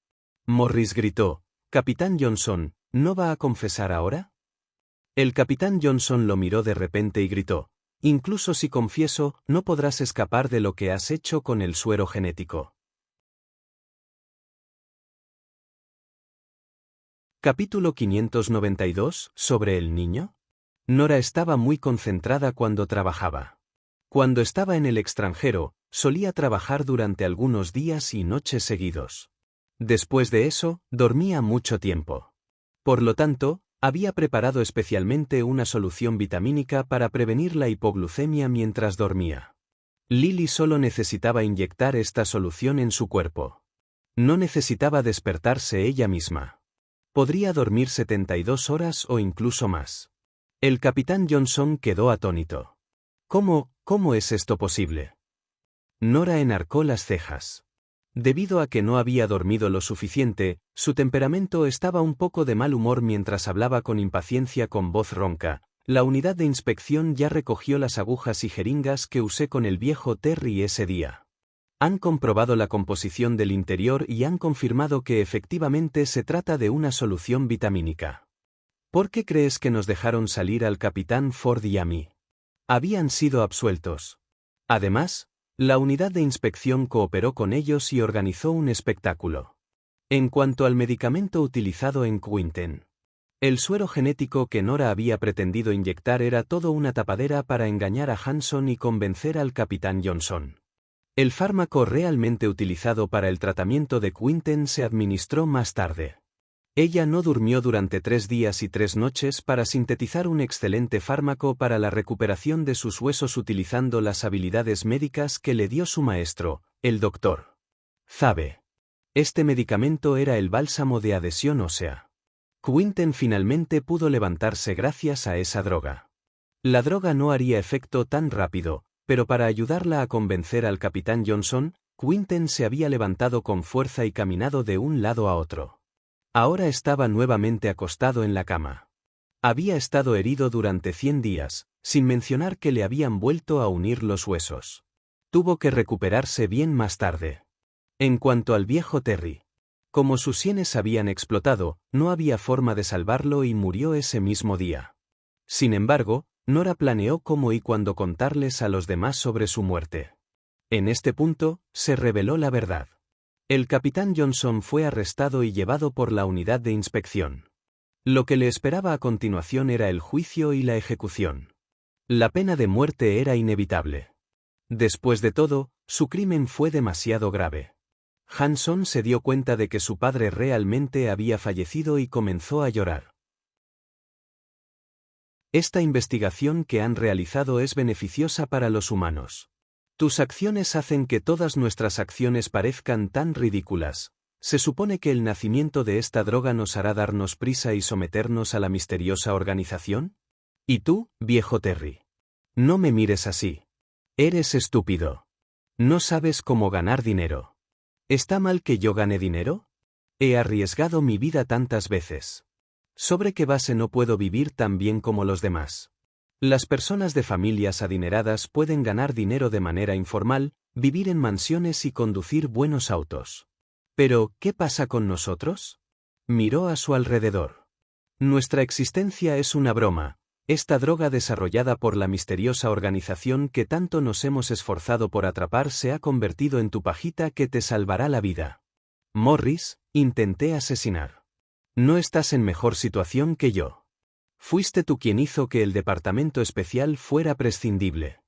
Morris gritó, «Capitán Johnson, ¿no va a confesar ahora?» El capitán Johnson lo miró de repente y gritó, «Incluso si confieso, no podrás escapar de lo que has hecho con el suero genético». Capítulo 592, ¿sobre el niño? Nora estaba muy concentrada cuando trabajaba. Cuando estaba en el extranjero, solía trabajar durante algunos días y noches seguidos. Después de eso, dormía mucho tiempo. Por lo tanto, había preparado especialmente una solución vitamínica para prevenir la hipoglucemia mientras dormía. Lily solo necesitaba inyectar esta solución en su cuerpo. No necesitaba despertarse ella misma. Podría dormir 72 horas o incluso más. El capitán Johnson quedó atónito. ¿Cómo es esto posible? Nora enarcó las cejas. Debido a que no había dormido lo suficiente, su temperamento estaba un poco de mal humor mientras hablaba con impaciencia con voz ronca. La unidad de inspección ya recogió las agujas y jeringas que usé con el viejo Terry ese día. Han comprobado la composición del interior y han confirmado que efectivamente se trata de una solución vitamínica. ¿Por qué crees que nos dejaron salir al capitán Ford y a mí? Habían sido absueltos. Además, la unidad de inspección cooperó con ellos y organizó un espectáculo. En cuanto al medicamento utilizado en Quinten, el suero genético que Nora había pretendido inyectar era todo una tapadera para engañar a Hanson y convencer al capitán Johnson. El fármaco realmente utilizado para el tratamiento de Quinten se administró más tarde. Ella no durmió durante 3 días y 3 noches para sintetizar un excelente fármaco para la recuperación de sus huesos utilizando las habilidades médicas que le dio su maestro, el Dr. Zabe. Este medicamento era el bálsamo de adhesión ósea. Quinten finalmente pudo levantarse gracias a esa droga. La droga no haría efecto tan rápido, pero para ayudarla a convencer al capitán Johnson, Quinten se había levantado con fuerza y caminado de un lado a otro. Ahora estaba nuevamente acostado en la cama. Había estado herido durante 100 días, sin mencionar que le habían vuelto a unir los huesos. Tuvo que recuperarse bien más tarde. En cuanto al viejo Terry, como sus sienes habían explotado, no había forma de salvarlo y murió ese mismo día. Sin embargo, Nora planeó cómo y cuándo contarles a los demás sobre su muerte. En este punto, se reveló la verdad. El capitán Johnson fue arrestado y llevado por la unidad de inspección. Lo que le esperaba a continuación era el juicio y la ejecución. La pena de muerte era inevitable. Después de todo, su crimen fue demasiado grave. Hanson se dio cuenta de que su padre realmente había fallecido y comenzó a llorar. Esta investigación que han realizado es beneficiosa para los humanos. Tus acciones hacen que todas nuestras acciones parezcan tan ridículas. Se supone que el nacimiento de esta droga nos hará darnos prisa y someternos a la misteriosa organización. ¿Y tú, viejo Terry? No me mires así. Eres estúpido. No sabes cómo ganar dinero. ¿Está mal que yo gane dinero? He arriesgado mi vida tantas veces. ¿Sobre qué base no puedo vivir tan bien como los demás? Las personas de familias adineradas pueden ganar dinero de manera informal, vivir en mansiones y conducir buenos autos. Pero, ¿qué pasa con nosotros? Miró a su alrededor. Nuestra existencia es una broma. Esta droga desarrollada por la misteriosa organización que tanto nos hemos esforzado por atrapar se ha convertido en tu pajita que te salvará la vida. Morris, intenté asesinar. No estás en mejor situación que yo. Fuiste tú quien hizo que el departamento especial fuera prescindible.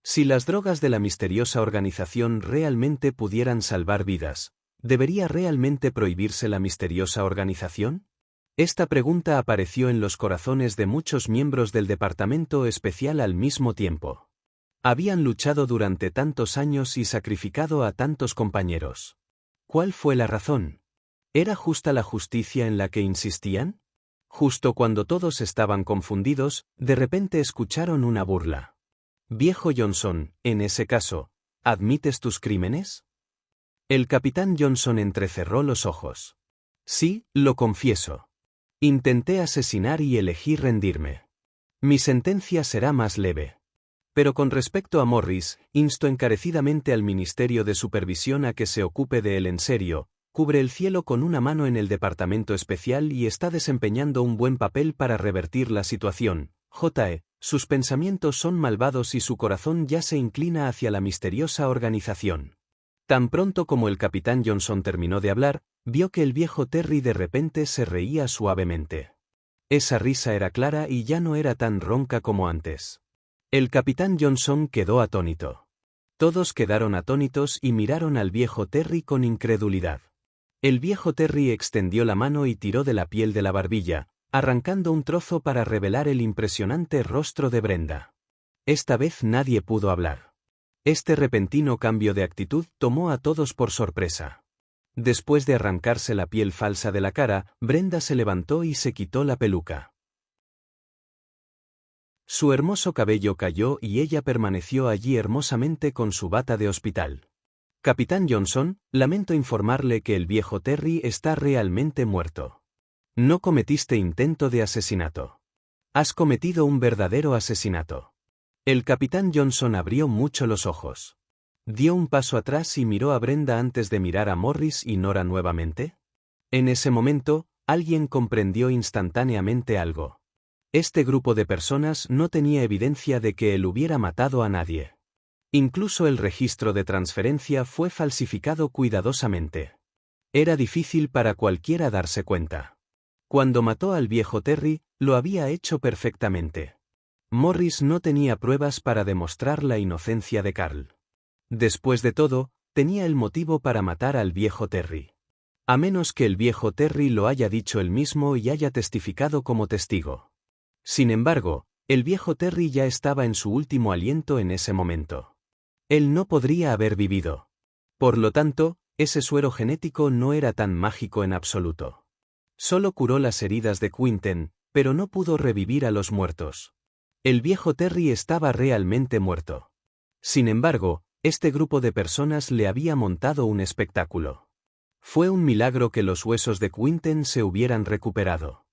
Si las drogas de la misteriosa organización realmente pudieran salvar vidas, ¿debería realmente prohibirse la misteriosa organización? Esta pregunta apareció en los corazones de muchos miembros del departamento especial al mismo tiempo. Habían luchado durante tantos años y sacrificado a tantos compañeros. ¿Cuál fue la razón? ¿Era justa la justicia en la que insistían? Justo cuando todos estaban confundidos, de repente escucharon una burla. Viejo Johnson, en ese caso, ¿admites tus crímenes? El capitán Johnson entrecerró los ojos. Sí, lo confieso. Intenté asesinar y elegí rendirme. Mi sentencia será más leve. Pero con respecto a Morris, insto encarecidamente al Ministerio de Supervisión a que se ocupe de él en serio. Cubre el cielo con una mano en el departamento especial y está desempeñando un buen papel para revertir la situación. Sus pensamientos son malvados y su corazón ya se inclina hacia la misteriosa organización. Tan pronto como el capitán Johnson terminó de hablar, vio que el viejo Terry de repente se reía suavemente. Esa risa era clara y ya no era tan ronca como antes. El capitán Johnson quedó atónito. Todos quedaron atónitos y miraron al viejo Terry con incredulidad. El viejo Terry extendió la mano y tiró de la piel de la barbilla, arrancando un trozo para revelar el impresionante rostro de Brenda. Esta vez nadie pudo hablar. Este repentino cambio de actitud tomó a todos por sorpresa. Después de arrancarse la piel falsa de la cara, Brenda se levantó y se quitó la peluca. Su hermoso cabello cayó y ella permaneció allí hermosamente con su bata de hospital. Capitán Johnson, lamento informarle que el viejo Terry está realmente muerto. No cometiste intento de asesinato. Has cometido un verdadero asesinato. El capitán Johnson abrió mucho los ojos. Dio un paso atrás y miró a Brenda antes de mirar a Morris y Nora nuevamente. En ese momento, alguien comprendió instantáneamente algo. Este grupo de personas no tenía evidencia de que él hubiera matado a nadie. Incluso el registro de transferencia fue falsificado cuidadosamente. Era difícil para cualquiera darse cuenta. Cuando mató al viejo Terry, lo había hecho perfectamente. Morris no tenía pruebas para demostrar la inocencia de Carl. Después de todo, tenía el motivo para matar al viejo Terry. A menos que el viejo Terry lo haya dicho él mismo y haya testificado como testigo. Sin embargo, el viejo Terry ya estaba en su último aliento en ese momento. Él no podría haber vivido. Por lo tanto, ese suero genético no era tan mágico en absoluto. Solo curó las heridas de Quinten, pero no pudo revivir a los muertos. El viejo Terry estaba realmente muerto. Sin embargo, este grupo de personas le había montado un espectáculo. Fue un milagro que los huesos de Quinten se hubieran recuperado.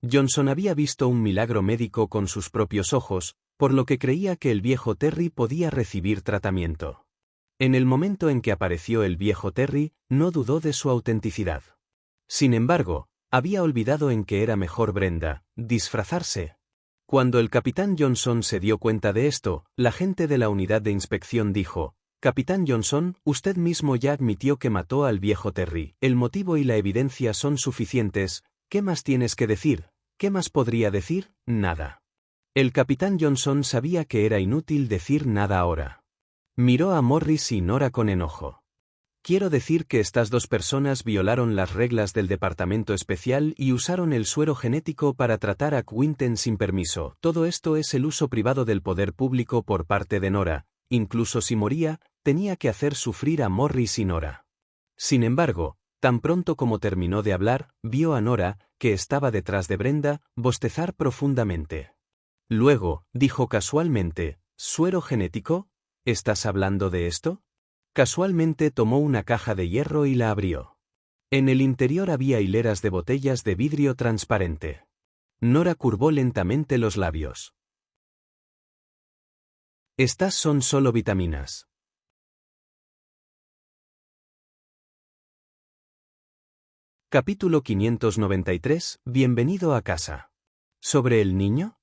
Johnson había visto un milagro médico con sus propios ojos, por lo que creía que el viejo Terry podía recibir tratamiento. En el momento en que apareció el viejo Terry, no dudó de su autenticidad. Sin embargo, había olvidado en que era mejor Brenda disfrazarse. Cuando el capitán Johnson se dio cuenta de esto, la gente de la unidad de inspección dijo: «Capitán Johnson, usted mismo ya admitió que mató al viejo Terry. El motivo y la evidencia son suficientes. ¿Qué más tienes que decir?» ¿Qué más podría decir? Nada. El capitán Johnson sabía que era inútil decir nada ahora. Miró a Morris y Nora con enojo. Quiero decir que estas dos personas violaron las reglas del departamento especial y usaron el suero genético para tratar a Quinten sin permiso. Todo esto es el uso privado del poder público por parte de Nora. Incluso si moría, tenía que hacer sufrir a Morris y Nora. Sin embargo, tan pronto como terminó de hablar, vio a Nora, que estaba detrás de Brenda, bostezar profundamente. Luego, dijo casualmente: «¿Suero genético? ¿Estás hablando de esto?» Casualmente tomó una caja de hierro y la abrió. En el interior había hileras de botellas de vidrio transparente. Nora curvó lentamente los labios. Estas son solo vitaminas. Capítulo 593, Bienvenido a casa. ¿Sobre el niño?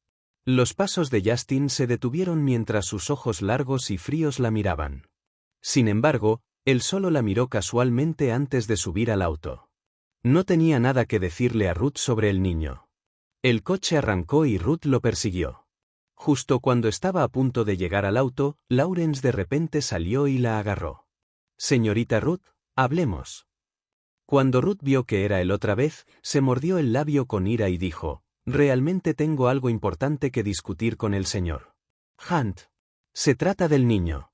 Los pasos de Justin se detuvieron mientras sus ojos largos y fríos la miraban. Sin embargo, él solo la miró casualmente antes de subir al auto. No tenía nada que decirle a Ruth sobre el niño. El coche arrancó y Ruth lo persiguió. Justo cuando estaba a punto de llegar al auto, Lawrence de repente salió y la agarró. «Señorita Ruth, hablemos». Cuando Ruth vio que era él otra vez, se mordió el labio con ira y dijo: «Realmente tengo algo importante que discutir con el señor Hunt». Se trata del niño.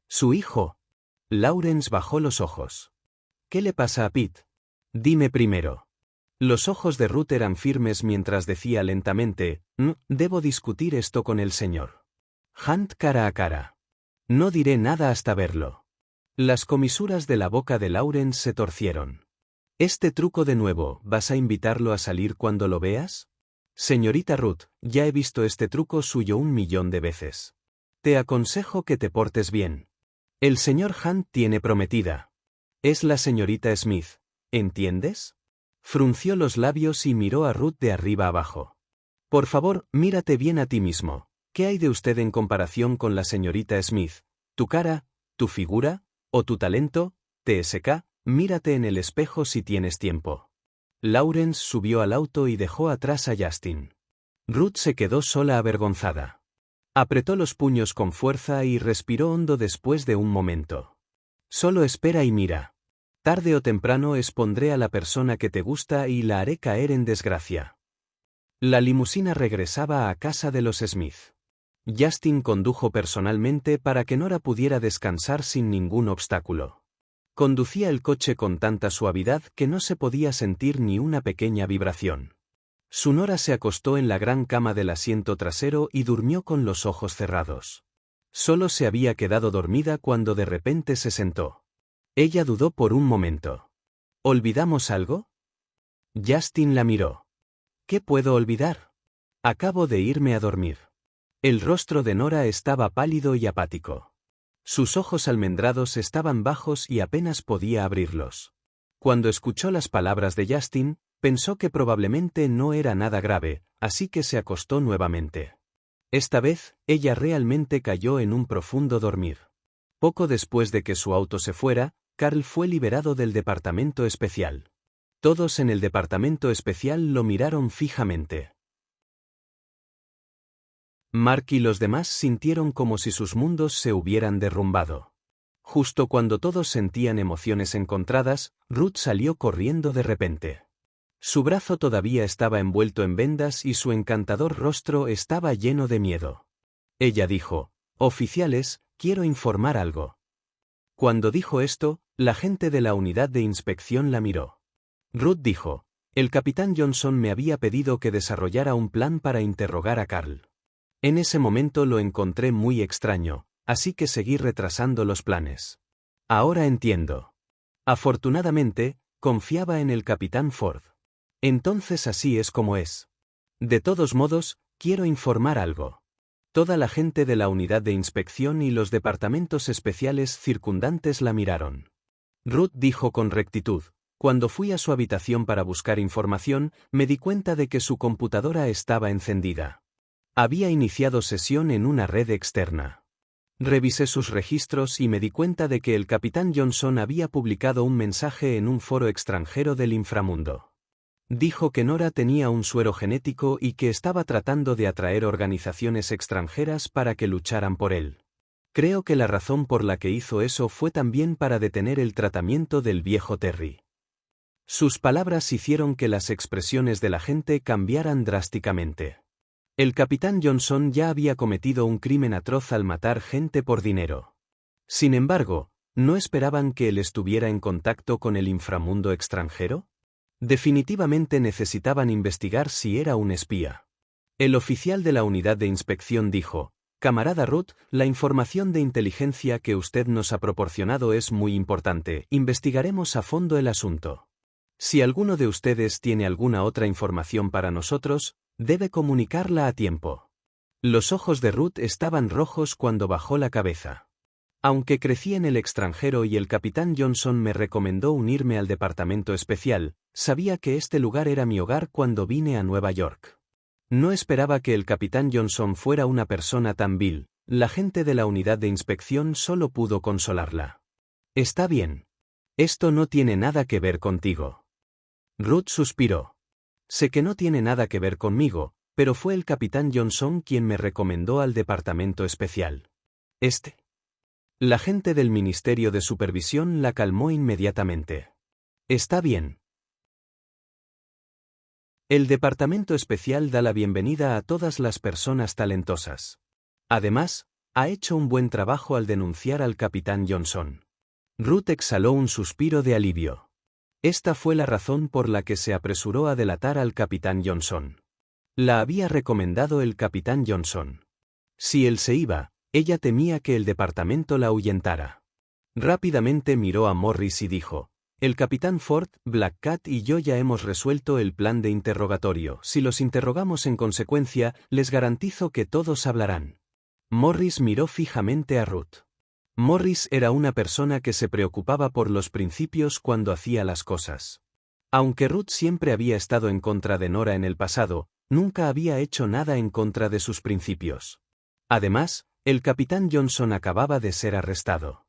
Su hijo. Lawrence bajó los ojos. ¿Qué le pasa a Pete? Dime primero. Los ojos de Ruth eran firmes mientras decía lentamente, debo discutir esto con el señor Hunt cara a cara. No diré nada hasta verlo. Las comisuras de la boca de Lawrence se torcieron. Este truco de nuevo, ¿vas a invitarlo a salir cuando lo veas? Señorita Ruth, ya he visto este truco suyo 1.000.000 de veces. Te aconsejo que te portes bien. El señor Hunt tiene prometida. Es la señorita Smith, ¿entiendes? Frunció los labios y miró a Ruth de arriba abajo. Por favor, mírate bien a ti mismo. ¿Qué hay de usted en comparación con la señorita Smith? ¿Tu cara, tu figura, o tu talento? TSK, mírate en el espejo si tienes tiempo. Lawrence subió al auto y dejó atrás a Justin. Ruth se quedó sola avergonzada. Apretó los puños con fuerza y respiró hondo después de un momento. Solo espera y mira. Tarde o temprano expondré a la persona que te gusta y la haré caer en desgracia. La limusina regresaba a casa de los Smith. Justin condujo personalmente para que Nora pudiera descansar sin ningún obstáculo. Conducía el coche con tanta suavidad que no se podía sentir ni una pequeña vibración. Su Nora se acostó en la gran cama del asiento trasero y durmió con los ojos cerrados. Solo se había quedado dormida cuando de repente se sentó. Ella dudó por un momento. ¿Olvidamos algo? Justin la miró. ¿Qué puedo olvidar? Acabo de irme a dormir. El rostro de Nora estaba pálido y apático. Sus ojos almendrados estaban bajos y apenas podía abrirlos. Cuando escuchó las palabras de Justin, pensó que probablemente no era nada grave, así que se acostó nuevamente. Esta vez, ella realmente cayó en un profundo dormir. Poco después de que su auto se fuera, Carl fue liberado del departamento especial. Todos en el departamento especial lo miraron fijamente. Mark y los demás sintieron como si sus mundos se hubieran derrumbado. Justo cuando todos sentían emociones encontradas, Ruth salió corriendo de repente. Su brazo todavía estaba envuelto en vendas y su encantador rostro estaba lleno de miedo. Ella dijo, «Oficiales, quiero informar algo». Cuando dijo esto, la gente de la unidad de inspección la miró. Ruth dijo, «El capitán Johnson me había pedido que desarrollara un plan para interrogar a Carl. En ese momento lo encontré muy extraño, así que seguí retrasando los planes. Ahora entiendo. Afortunadamente, confiaba en el capitán Ford. Entonces así es como es. De todos modos, quiero informar algo. Toda la gente de la unidad de inspección y los departamentos especiales circundantes la miraron. Ruth dijo con rectitud, cuando fui a su habitación para buscar información, me di cuenta de que su computadora estaba encendida. Había iniciado sesión en una red externa. Revisé sus registros y me di cuenta de que el capitán Johnson había publicado un mensaje en un foro extranjero del inframundo. Dijo que Nora tenía un suero genético y que estaba tratando de atraer organizaciones extranjeras para que lucharan por él. Creo que la razón por la que hizo eso fue también para detener el tratamiento del viejo Terry. Sus palabras hicieron que las expresiones de la gente cambiaran drásticamente. El capitán Johnson ya había cometido un crimen atroz al matar gente por dinero. Sin embargo, ¿no esperaban que él estuviera en contacto con el inframundo extranjero? Definitivamente necesitaban investigar si era un espía. El oficial de la unidad de inspección dijo, «Camarada Ruth, la información de inteligencia que usted nos ha proporcionado es muy importante, investigaremos a fondo el asunto. Si alguno de ustedes tiene alguna otra información para nosotros, debe comunicarla a tiempo». Los ojos de Ruth estaban rojos cuando bajó la cabeza. Aunque crecí en el extranjero y el capitán Johnson me recomendó unirme al departamento especial, sabía que este lugar era mi hogar cuando vine a Nueva York. No esperaba que el capitán Johnson fuera una persona tan vil. La gente de la unidad de inspección solo pudo consolarla. «Está bien. Esto no tiene nada que ver contigo». Ruth suspiró. «Sé que no tiene nada que ver conmigo, pero fue el capitán Johnson quien me recomendó al departamento especial». La gente del Ministerio de Supervisión la calmó inmediatamente. «Está bien». El departamento especial da la bienvenida a todas las personas talentosas. Además, Ha hecho un buen trabajo al denunciar al capitán Johnson. Ruth exhaló un suspiro de alivio. Esta fue la razón por la que se apresuró a delatar al capitán Johnson. La había recomendado el capitán Johnson. Si él se iba, ella temía que el departamento la ahuyentara. Rápidamente miró a Morris y dijo: el capitán Ford, Black Cat y yo ya hemos resuelto el plan de interrogatorio. Si los interrogamos en consecuencia, les garantizo que todos hablarán. Morris miró fijamente a Ruth. Morris era una persona que se preocupaba por los principios cuando hacía las cosas. Aunque Ruth siempre había estado en contra de Nora en el pasado, nunca había hecho nada en contra de sus principios. Además, el capitán Johnson acababa de ser arrestado.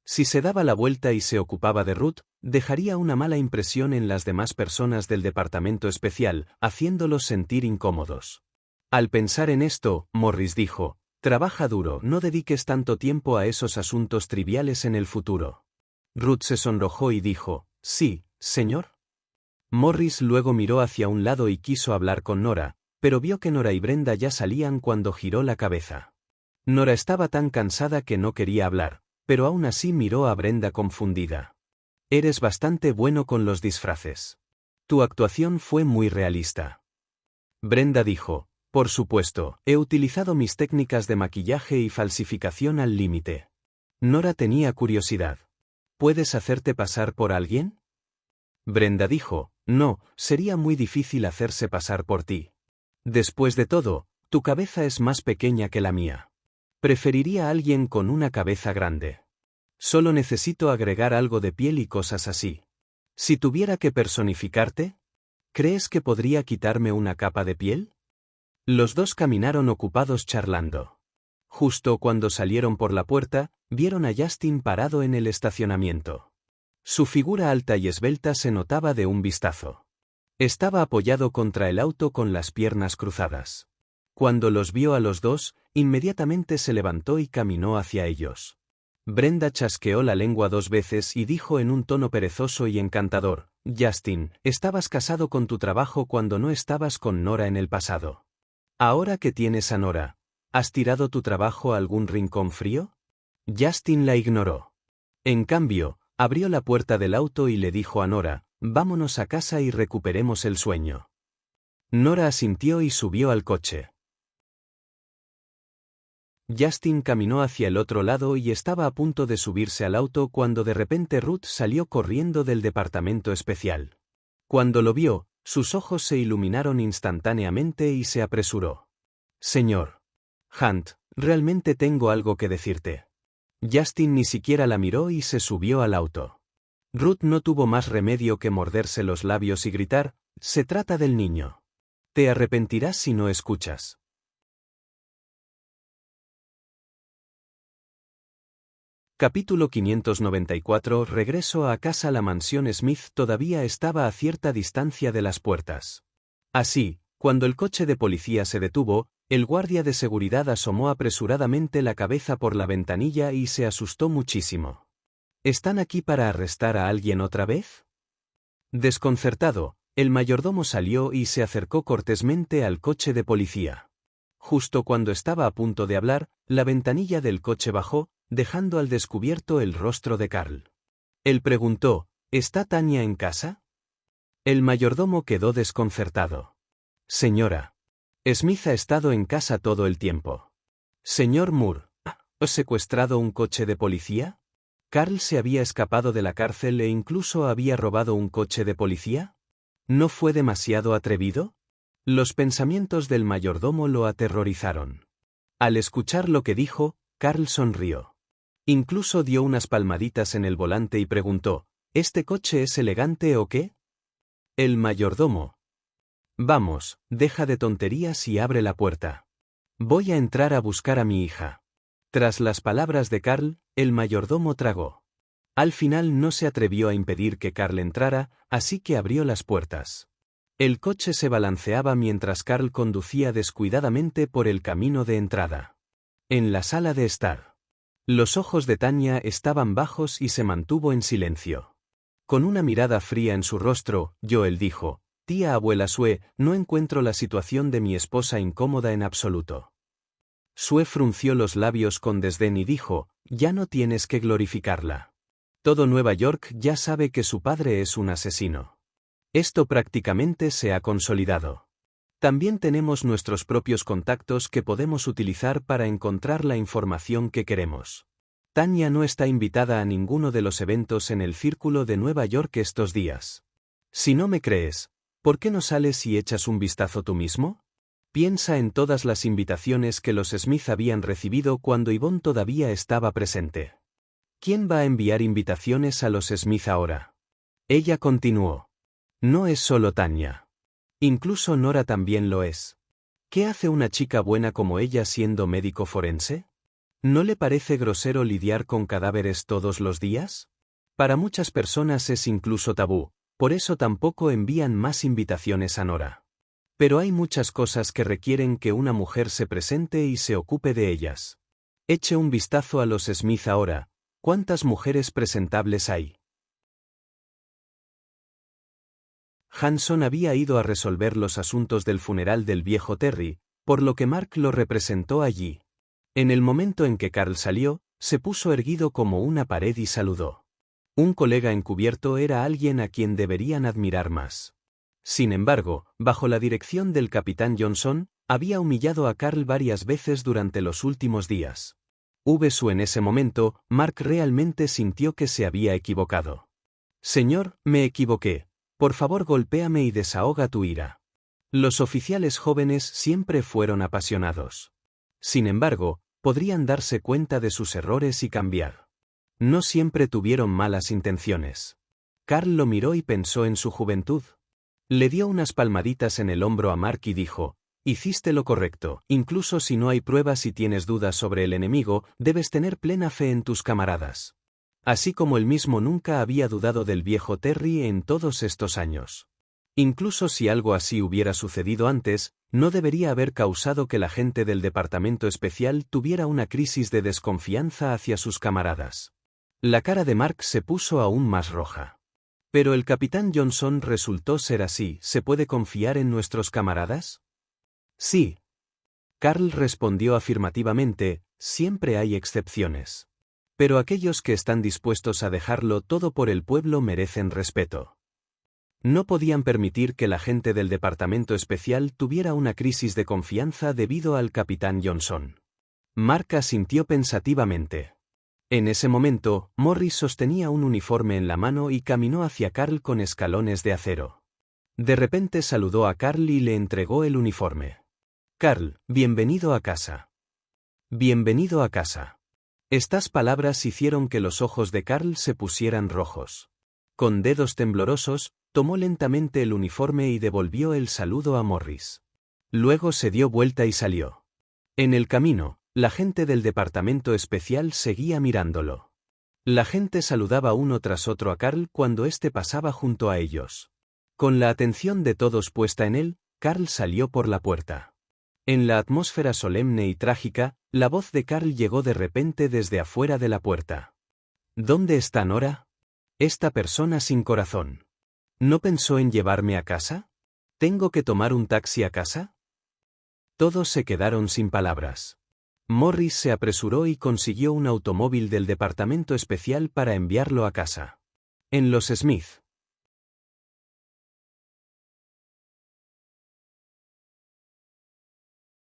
Si se daba la vuelta y se ocupaba de Ruth, dejaría una mala impresión en las demás personas del departamento especial, haciéndolos sentir incómodos. Al pensar en esto, Morris dijo: trabaja duro, no dediques tanto tiempo a esos asuntos triviales en el futuro. Ruth se sonrojó y dijo: sí, señor. Morris luego miró hacia un lado y quiso hablar con Nora, pero vio que Nora y Brenda ya salían cuando giró la cabeza. Nora estaba tan cansada que no quería hablar, pero aún así miró a Brenda confundida. Eres bastante bueno con los disfraces. Tu actuación fue muy realista. Brenda dijo: por supuesto, he utilizado mis técnicas de maquillaje y falsificación al límite. Nora tenía curiosidad. ¿Puedes hacerte pasar por alguien? Brenda dijo: no, sería muy difícil hacerse pasar por ti. Después de todo, tu cabeza es más pequeña que la mía. Preferiría a alguien con una cabeza grande. Solo necesito agregar algo de piel y cosas así. Si tuviera que personificarte, ¿crees que podría quitarme una capa de piel? Los dos caminaron ocupados charlando. Justo cuando salieron por la puerta, vieron a Justin parado en el estacionamiento. Su figura alta y esbelta se notaba de un vistazo. Estaba apoyado contra el auto con las piernas cruzadas. Cuando los vio a los dos, inmediatamente se levantó y caminó hacia ellos. Brenda chasqueó la lengua 2 veces y dijo en un tono perezoso y encantador: Justin, estabas casado con tu trabajo cuando no estabas con Nora en el pasado. Ahora que tienes a Nora, ¿has tirado tu trabajo a algún rincón frío? Justin la ignoró. En cambio, abrió la puerta del auto y le dijo a Nora: vámonos a casa y recuperemos el sueño. Nora asintió y subió al coche. Justin caminó hacia el otro lado y estaba a punto de subirse al auto cuando de repente Ruth salió corriendo del departamento especial. Cuando lo vio, sus ojos se iluminaron instantáneamente y se apresuró. Señor Hunt, realmente tengo algo que decirte. Justin ni siquiera la miró y se subió al auto. Ruth no tuvo más remedio que morderse los labios y gritar: se trata del niño. Te arrepentirás si no escuchas. Capítulo 594. Regreso a casa. La mansión Smith todavía estaba a cierta distancia de las puertas. Así, cuando el coche de policía se detuvo, el guardia de seguridad asomó apresuradamente la cabeza por la ventanilla y se asustó muchísimo. ¿Están aquí para arrestar a alguien otra vez? Desconcertado, el mayordomo salió y se acercó cortésmente al coche de policía. Justo cuando estaba a punto de hablar, la ventanilla del coche bajó, dejando al descubierto el rostro de Carl. Él preguntó: ¿está Tanya en casa? El mayordomo quedó desconcertado. Señora Smith ha estado en casa todo el tiempo. Señor Moore, ¿ha secuestrado un coche de policía? ¿Carl se había escapado de la cárcel e incluso había robado un coche de policía? ¿No fue demasiado atrevido? Los pensamientos del mayordomo lo aterrorizaron. Al escuchar lo que dijo, Carl sonrió. Incluso dio unas palmaditas en el volante y preguntó: ¿este coche es elegante o qué? El mayordomo: vamos, deja de tonterías y abre la puerta. Voy a entrar a buscar a mi hija. Tras las palabras de Carl, el mayordomo tragó. Al final no se atrevió a impedir que Carl entrara, así que abrió las puertas. El coche se balanceaba mientras Carl conducía descuidadamente por el camino de entrada. En la sala de estar. Los ojos de Tanya estaban bajos y se mantuvo en silencio. Con una mirada fría en su rostro, Joel dijo: tía abuela Sue, no encuentro la situación de mi esposa incómoda en absoluto. Sue frunció los labios con desdén y dijo, ya no tienes que glorificarla. Todo Nueva York ya sabe que su padre es un asesino. Esto prácticamente se ha consolidado. También tenemos nuestros propios contactos que podemos utilizar para encontrar la información que queremos. Tanya no está invitada a ninguno de los eventos en el Círculo de Nueva York estos días. Si no me crees, ¿por qué no sales y echas un vistazo tú mismo? Piensa en todas las invitaciones que los Smith habían recibido cuando Yvonne todavía estaba presente. ¿Quién va a enviar invitaciones a los Smith ahora? Ella continuó. No es solo Tanya. Incluso Nora también lo es. ¿Qué hace una chica buena como ella siendo médico forense? ¿No le parece grosero lidiar con cadáveres todos los días? Para muchas personas es incluso tabú, por eso tampoco envían más invitaciones a Nora. Pero hay muchas cosas que requieren que una mujer se presente y se ocupe de ellas. Eche un vistazo a los Smith ahora. ¿Cuántas mujeres presentables hay? Hanson había ido a resolver los asuntos del funeral del viejo Terry, por lo que Mark lo representó allí. En el momento en que Carl salió, se puso erguido como una pared y saludó. Un colega encubierto era alguien a quien deberían admirar más. Sin embargo, bajo la dirección del capitán Johnson, había humillado a Carl varias veces durante los últimos días. En ese momento, Mark realmente sintió que se había equivocado. Señor, me equivoqué. Por favor, golpéame y desahoga tu ira. Los oficiales jóvenes siempre fueron apasionados. Sin embargo, podrían darse cuenta de sus errores y cambiar. No siempre tuvieron malas intenciones. Carl lo miró y pensó en su juventud. Le dio unas palmaditas en el hombro a Mark y dijo, hiciste lo correcto, incluso si no hay pruebas y tienes dudas sobre el enemigo, debes tener plena fe en tus camaradas. Así como él mismo nunca había dudado del viejo Terry en todos estos años. Incluso si algo así hubiera sucedido antes, no debería haber causado que la gente del Departamento Especial tuviera una crisis de desconfianza hacia sus camaradas. La cara de Mark se puso aún más roja. Pero el capitán Johnson resultó ser así. ¿Se puede confiar en nuestros camaradas? Sí. Carl respondió afirmativamente, siempre hay excepciones. Pero aquellos que están dispuestos a dejarlo todo por el pueblo merecen respeto. No podían permitir que la gente del Departamento Especial tuviera una crisis de confianza debido al capitán Johnson. Mark asintió pensativamente. En ese momento, Morris sostenía un uniforme en la mano y caminó hacia Carl con escalones de acero. De repente saludó a Carl y le entregó el uniforme. Carl, bienvenido a casa. Bienvenido a casa. Estas palabras hicieron que los ojos de Carl se pusieran rojos. Con dedos temblorosos, tomó lentamente el uniforme y devolvió el saludo a Morris. Luego se dio vuelta y salió. En el camino, la gente del Departamento Especial seguía mirándolo. La gente saludaba uno tras otro a Carl cuando éste pasaba junto a ellos. Con la atención de todos puesta en él, Carl salió por la puerta. En la atmósfera solemne y trágica, la voz de Carl llegó de repente desde afuera de la puerta. ¿Dónde está Nora? Esta persona sin corazón. ¿No pensó en llevarme a casa? ¿Tengo que tomar un taxi a casa? Todos se quedaron sin palabras. Morris se apresuró y consiguió un automóvil del Departamento Especial para enviarlo a casa. En los Smith.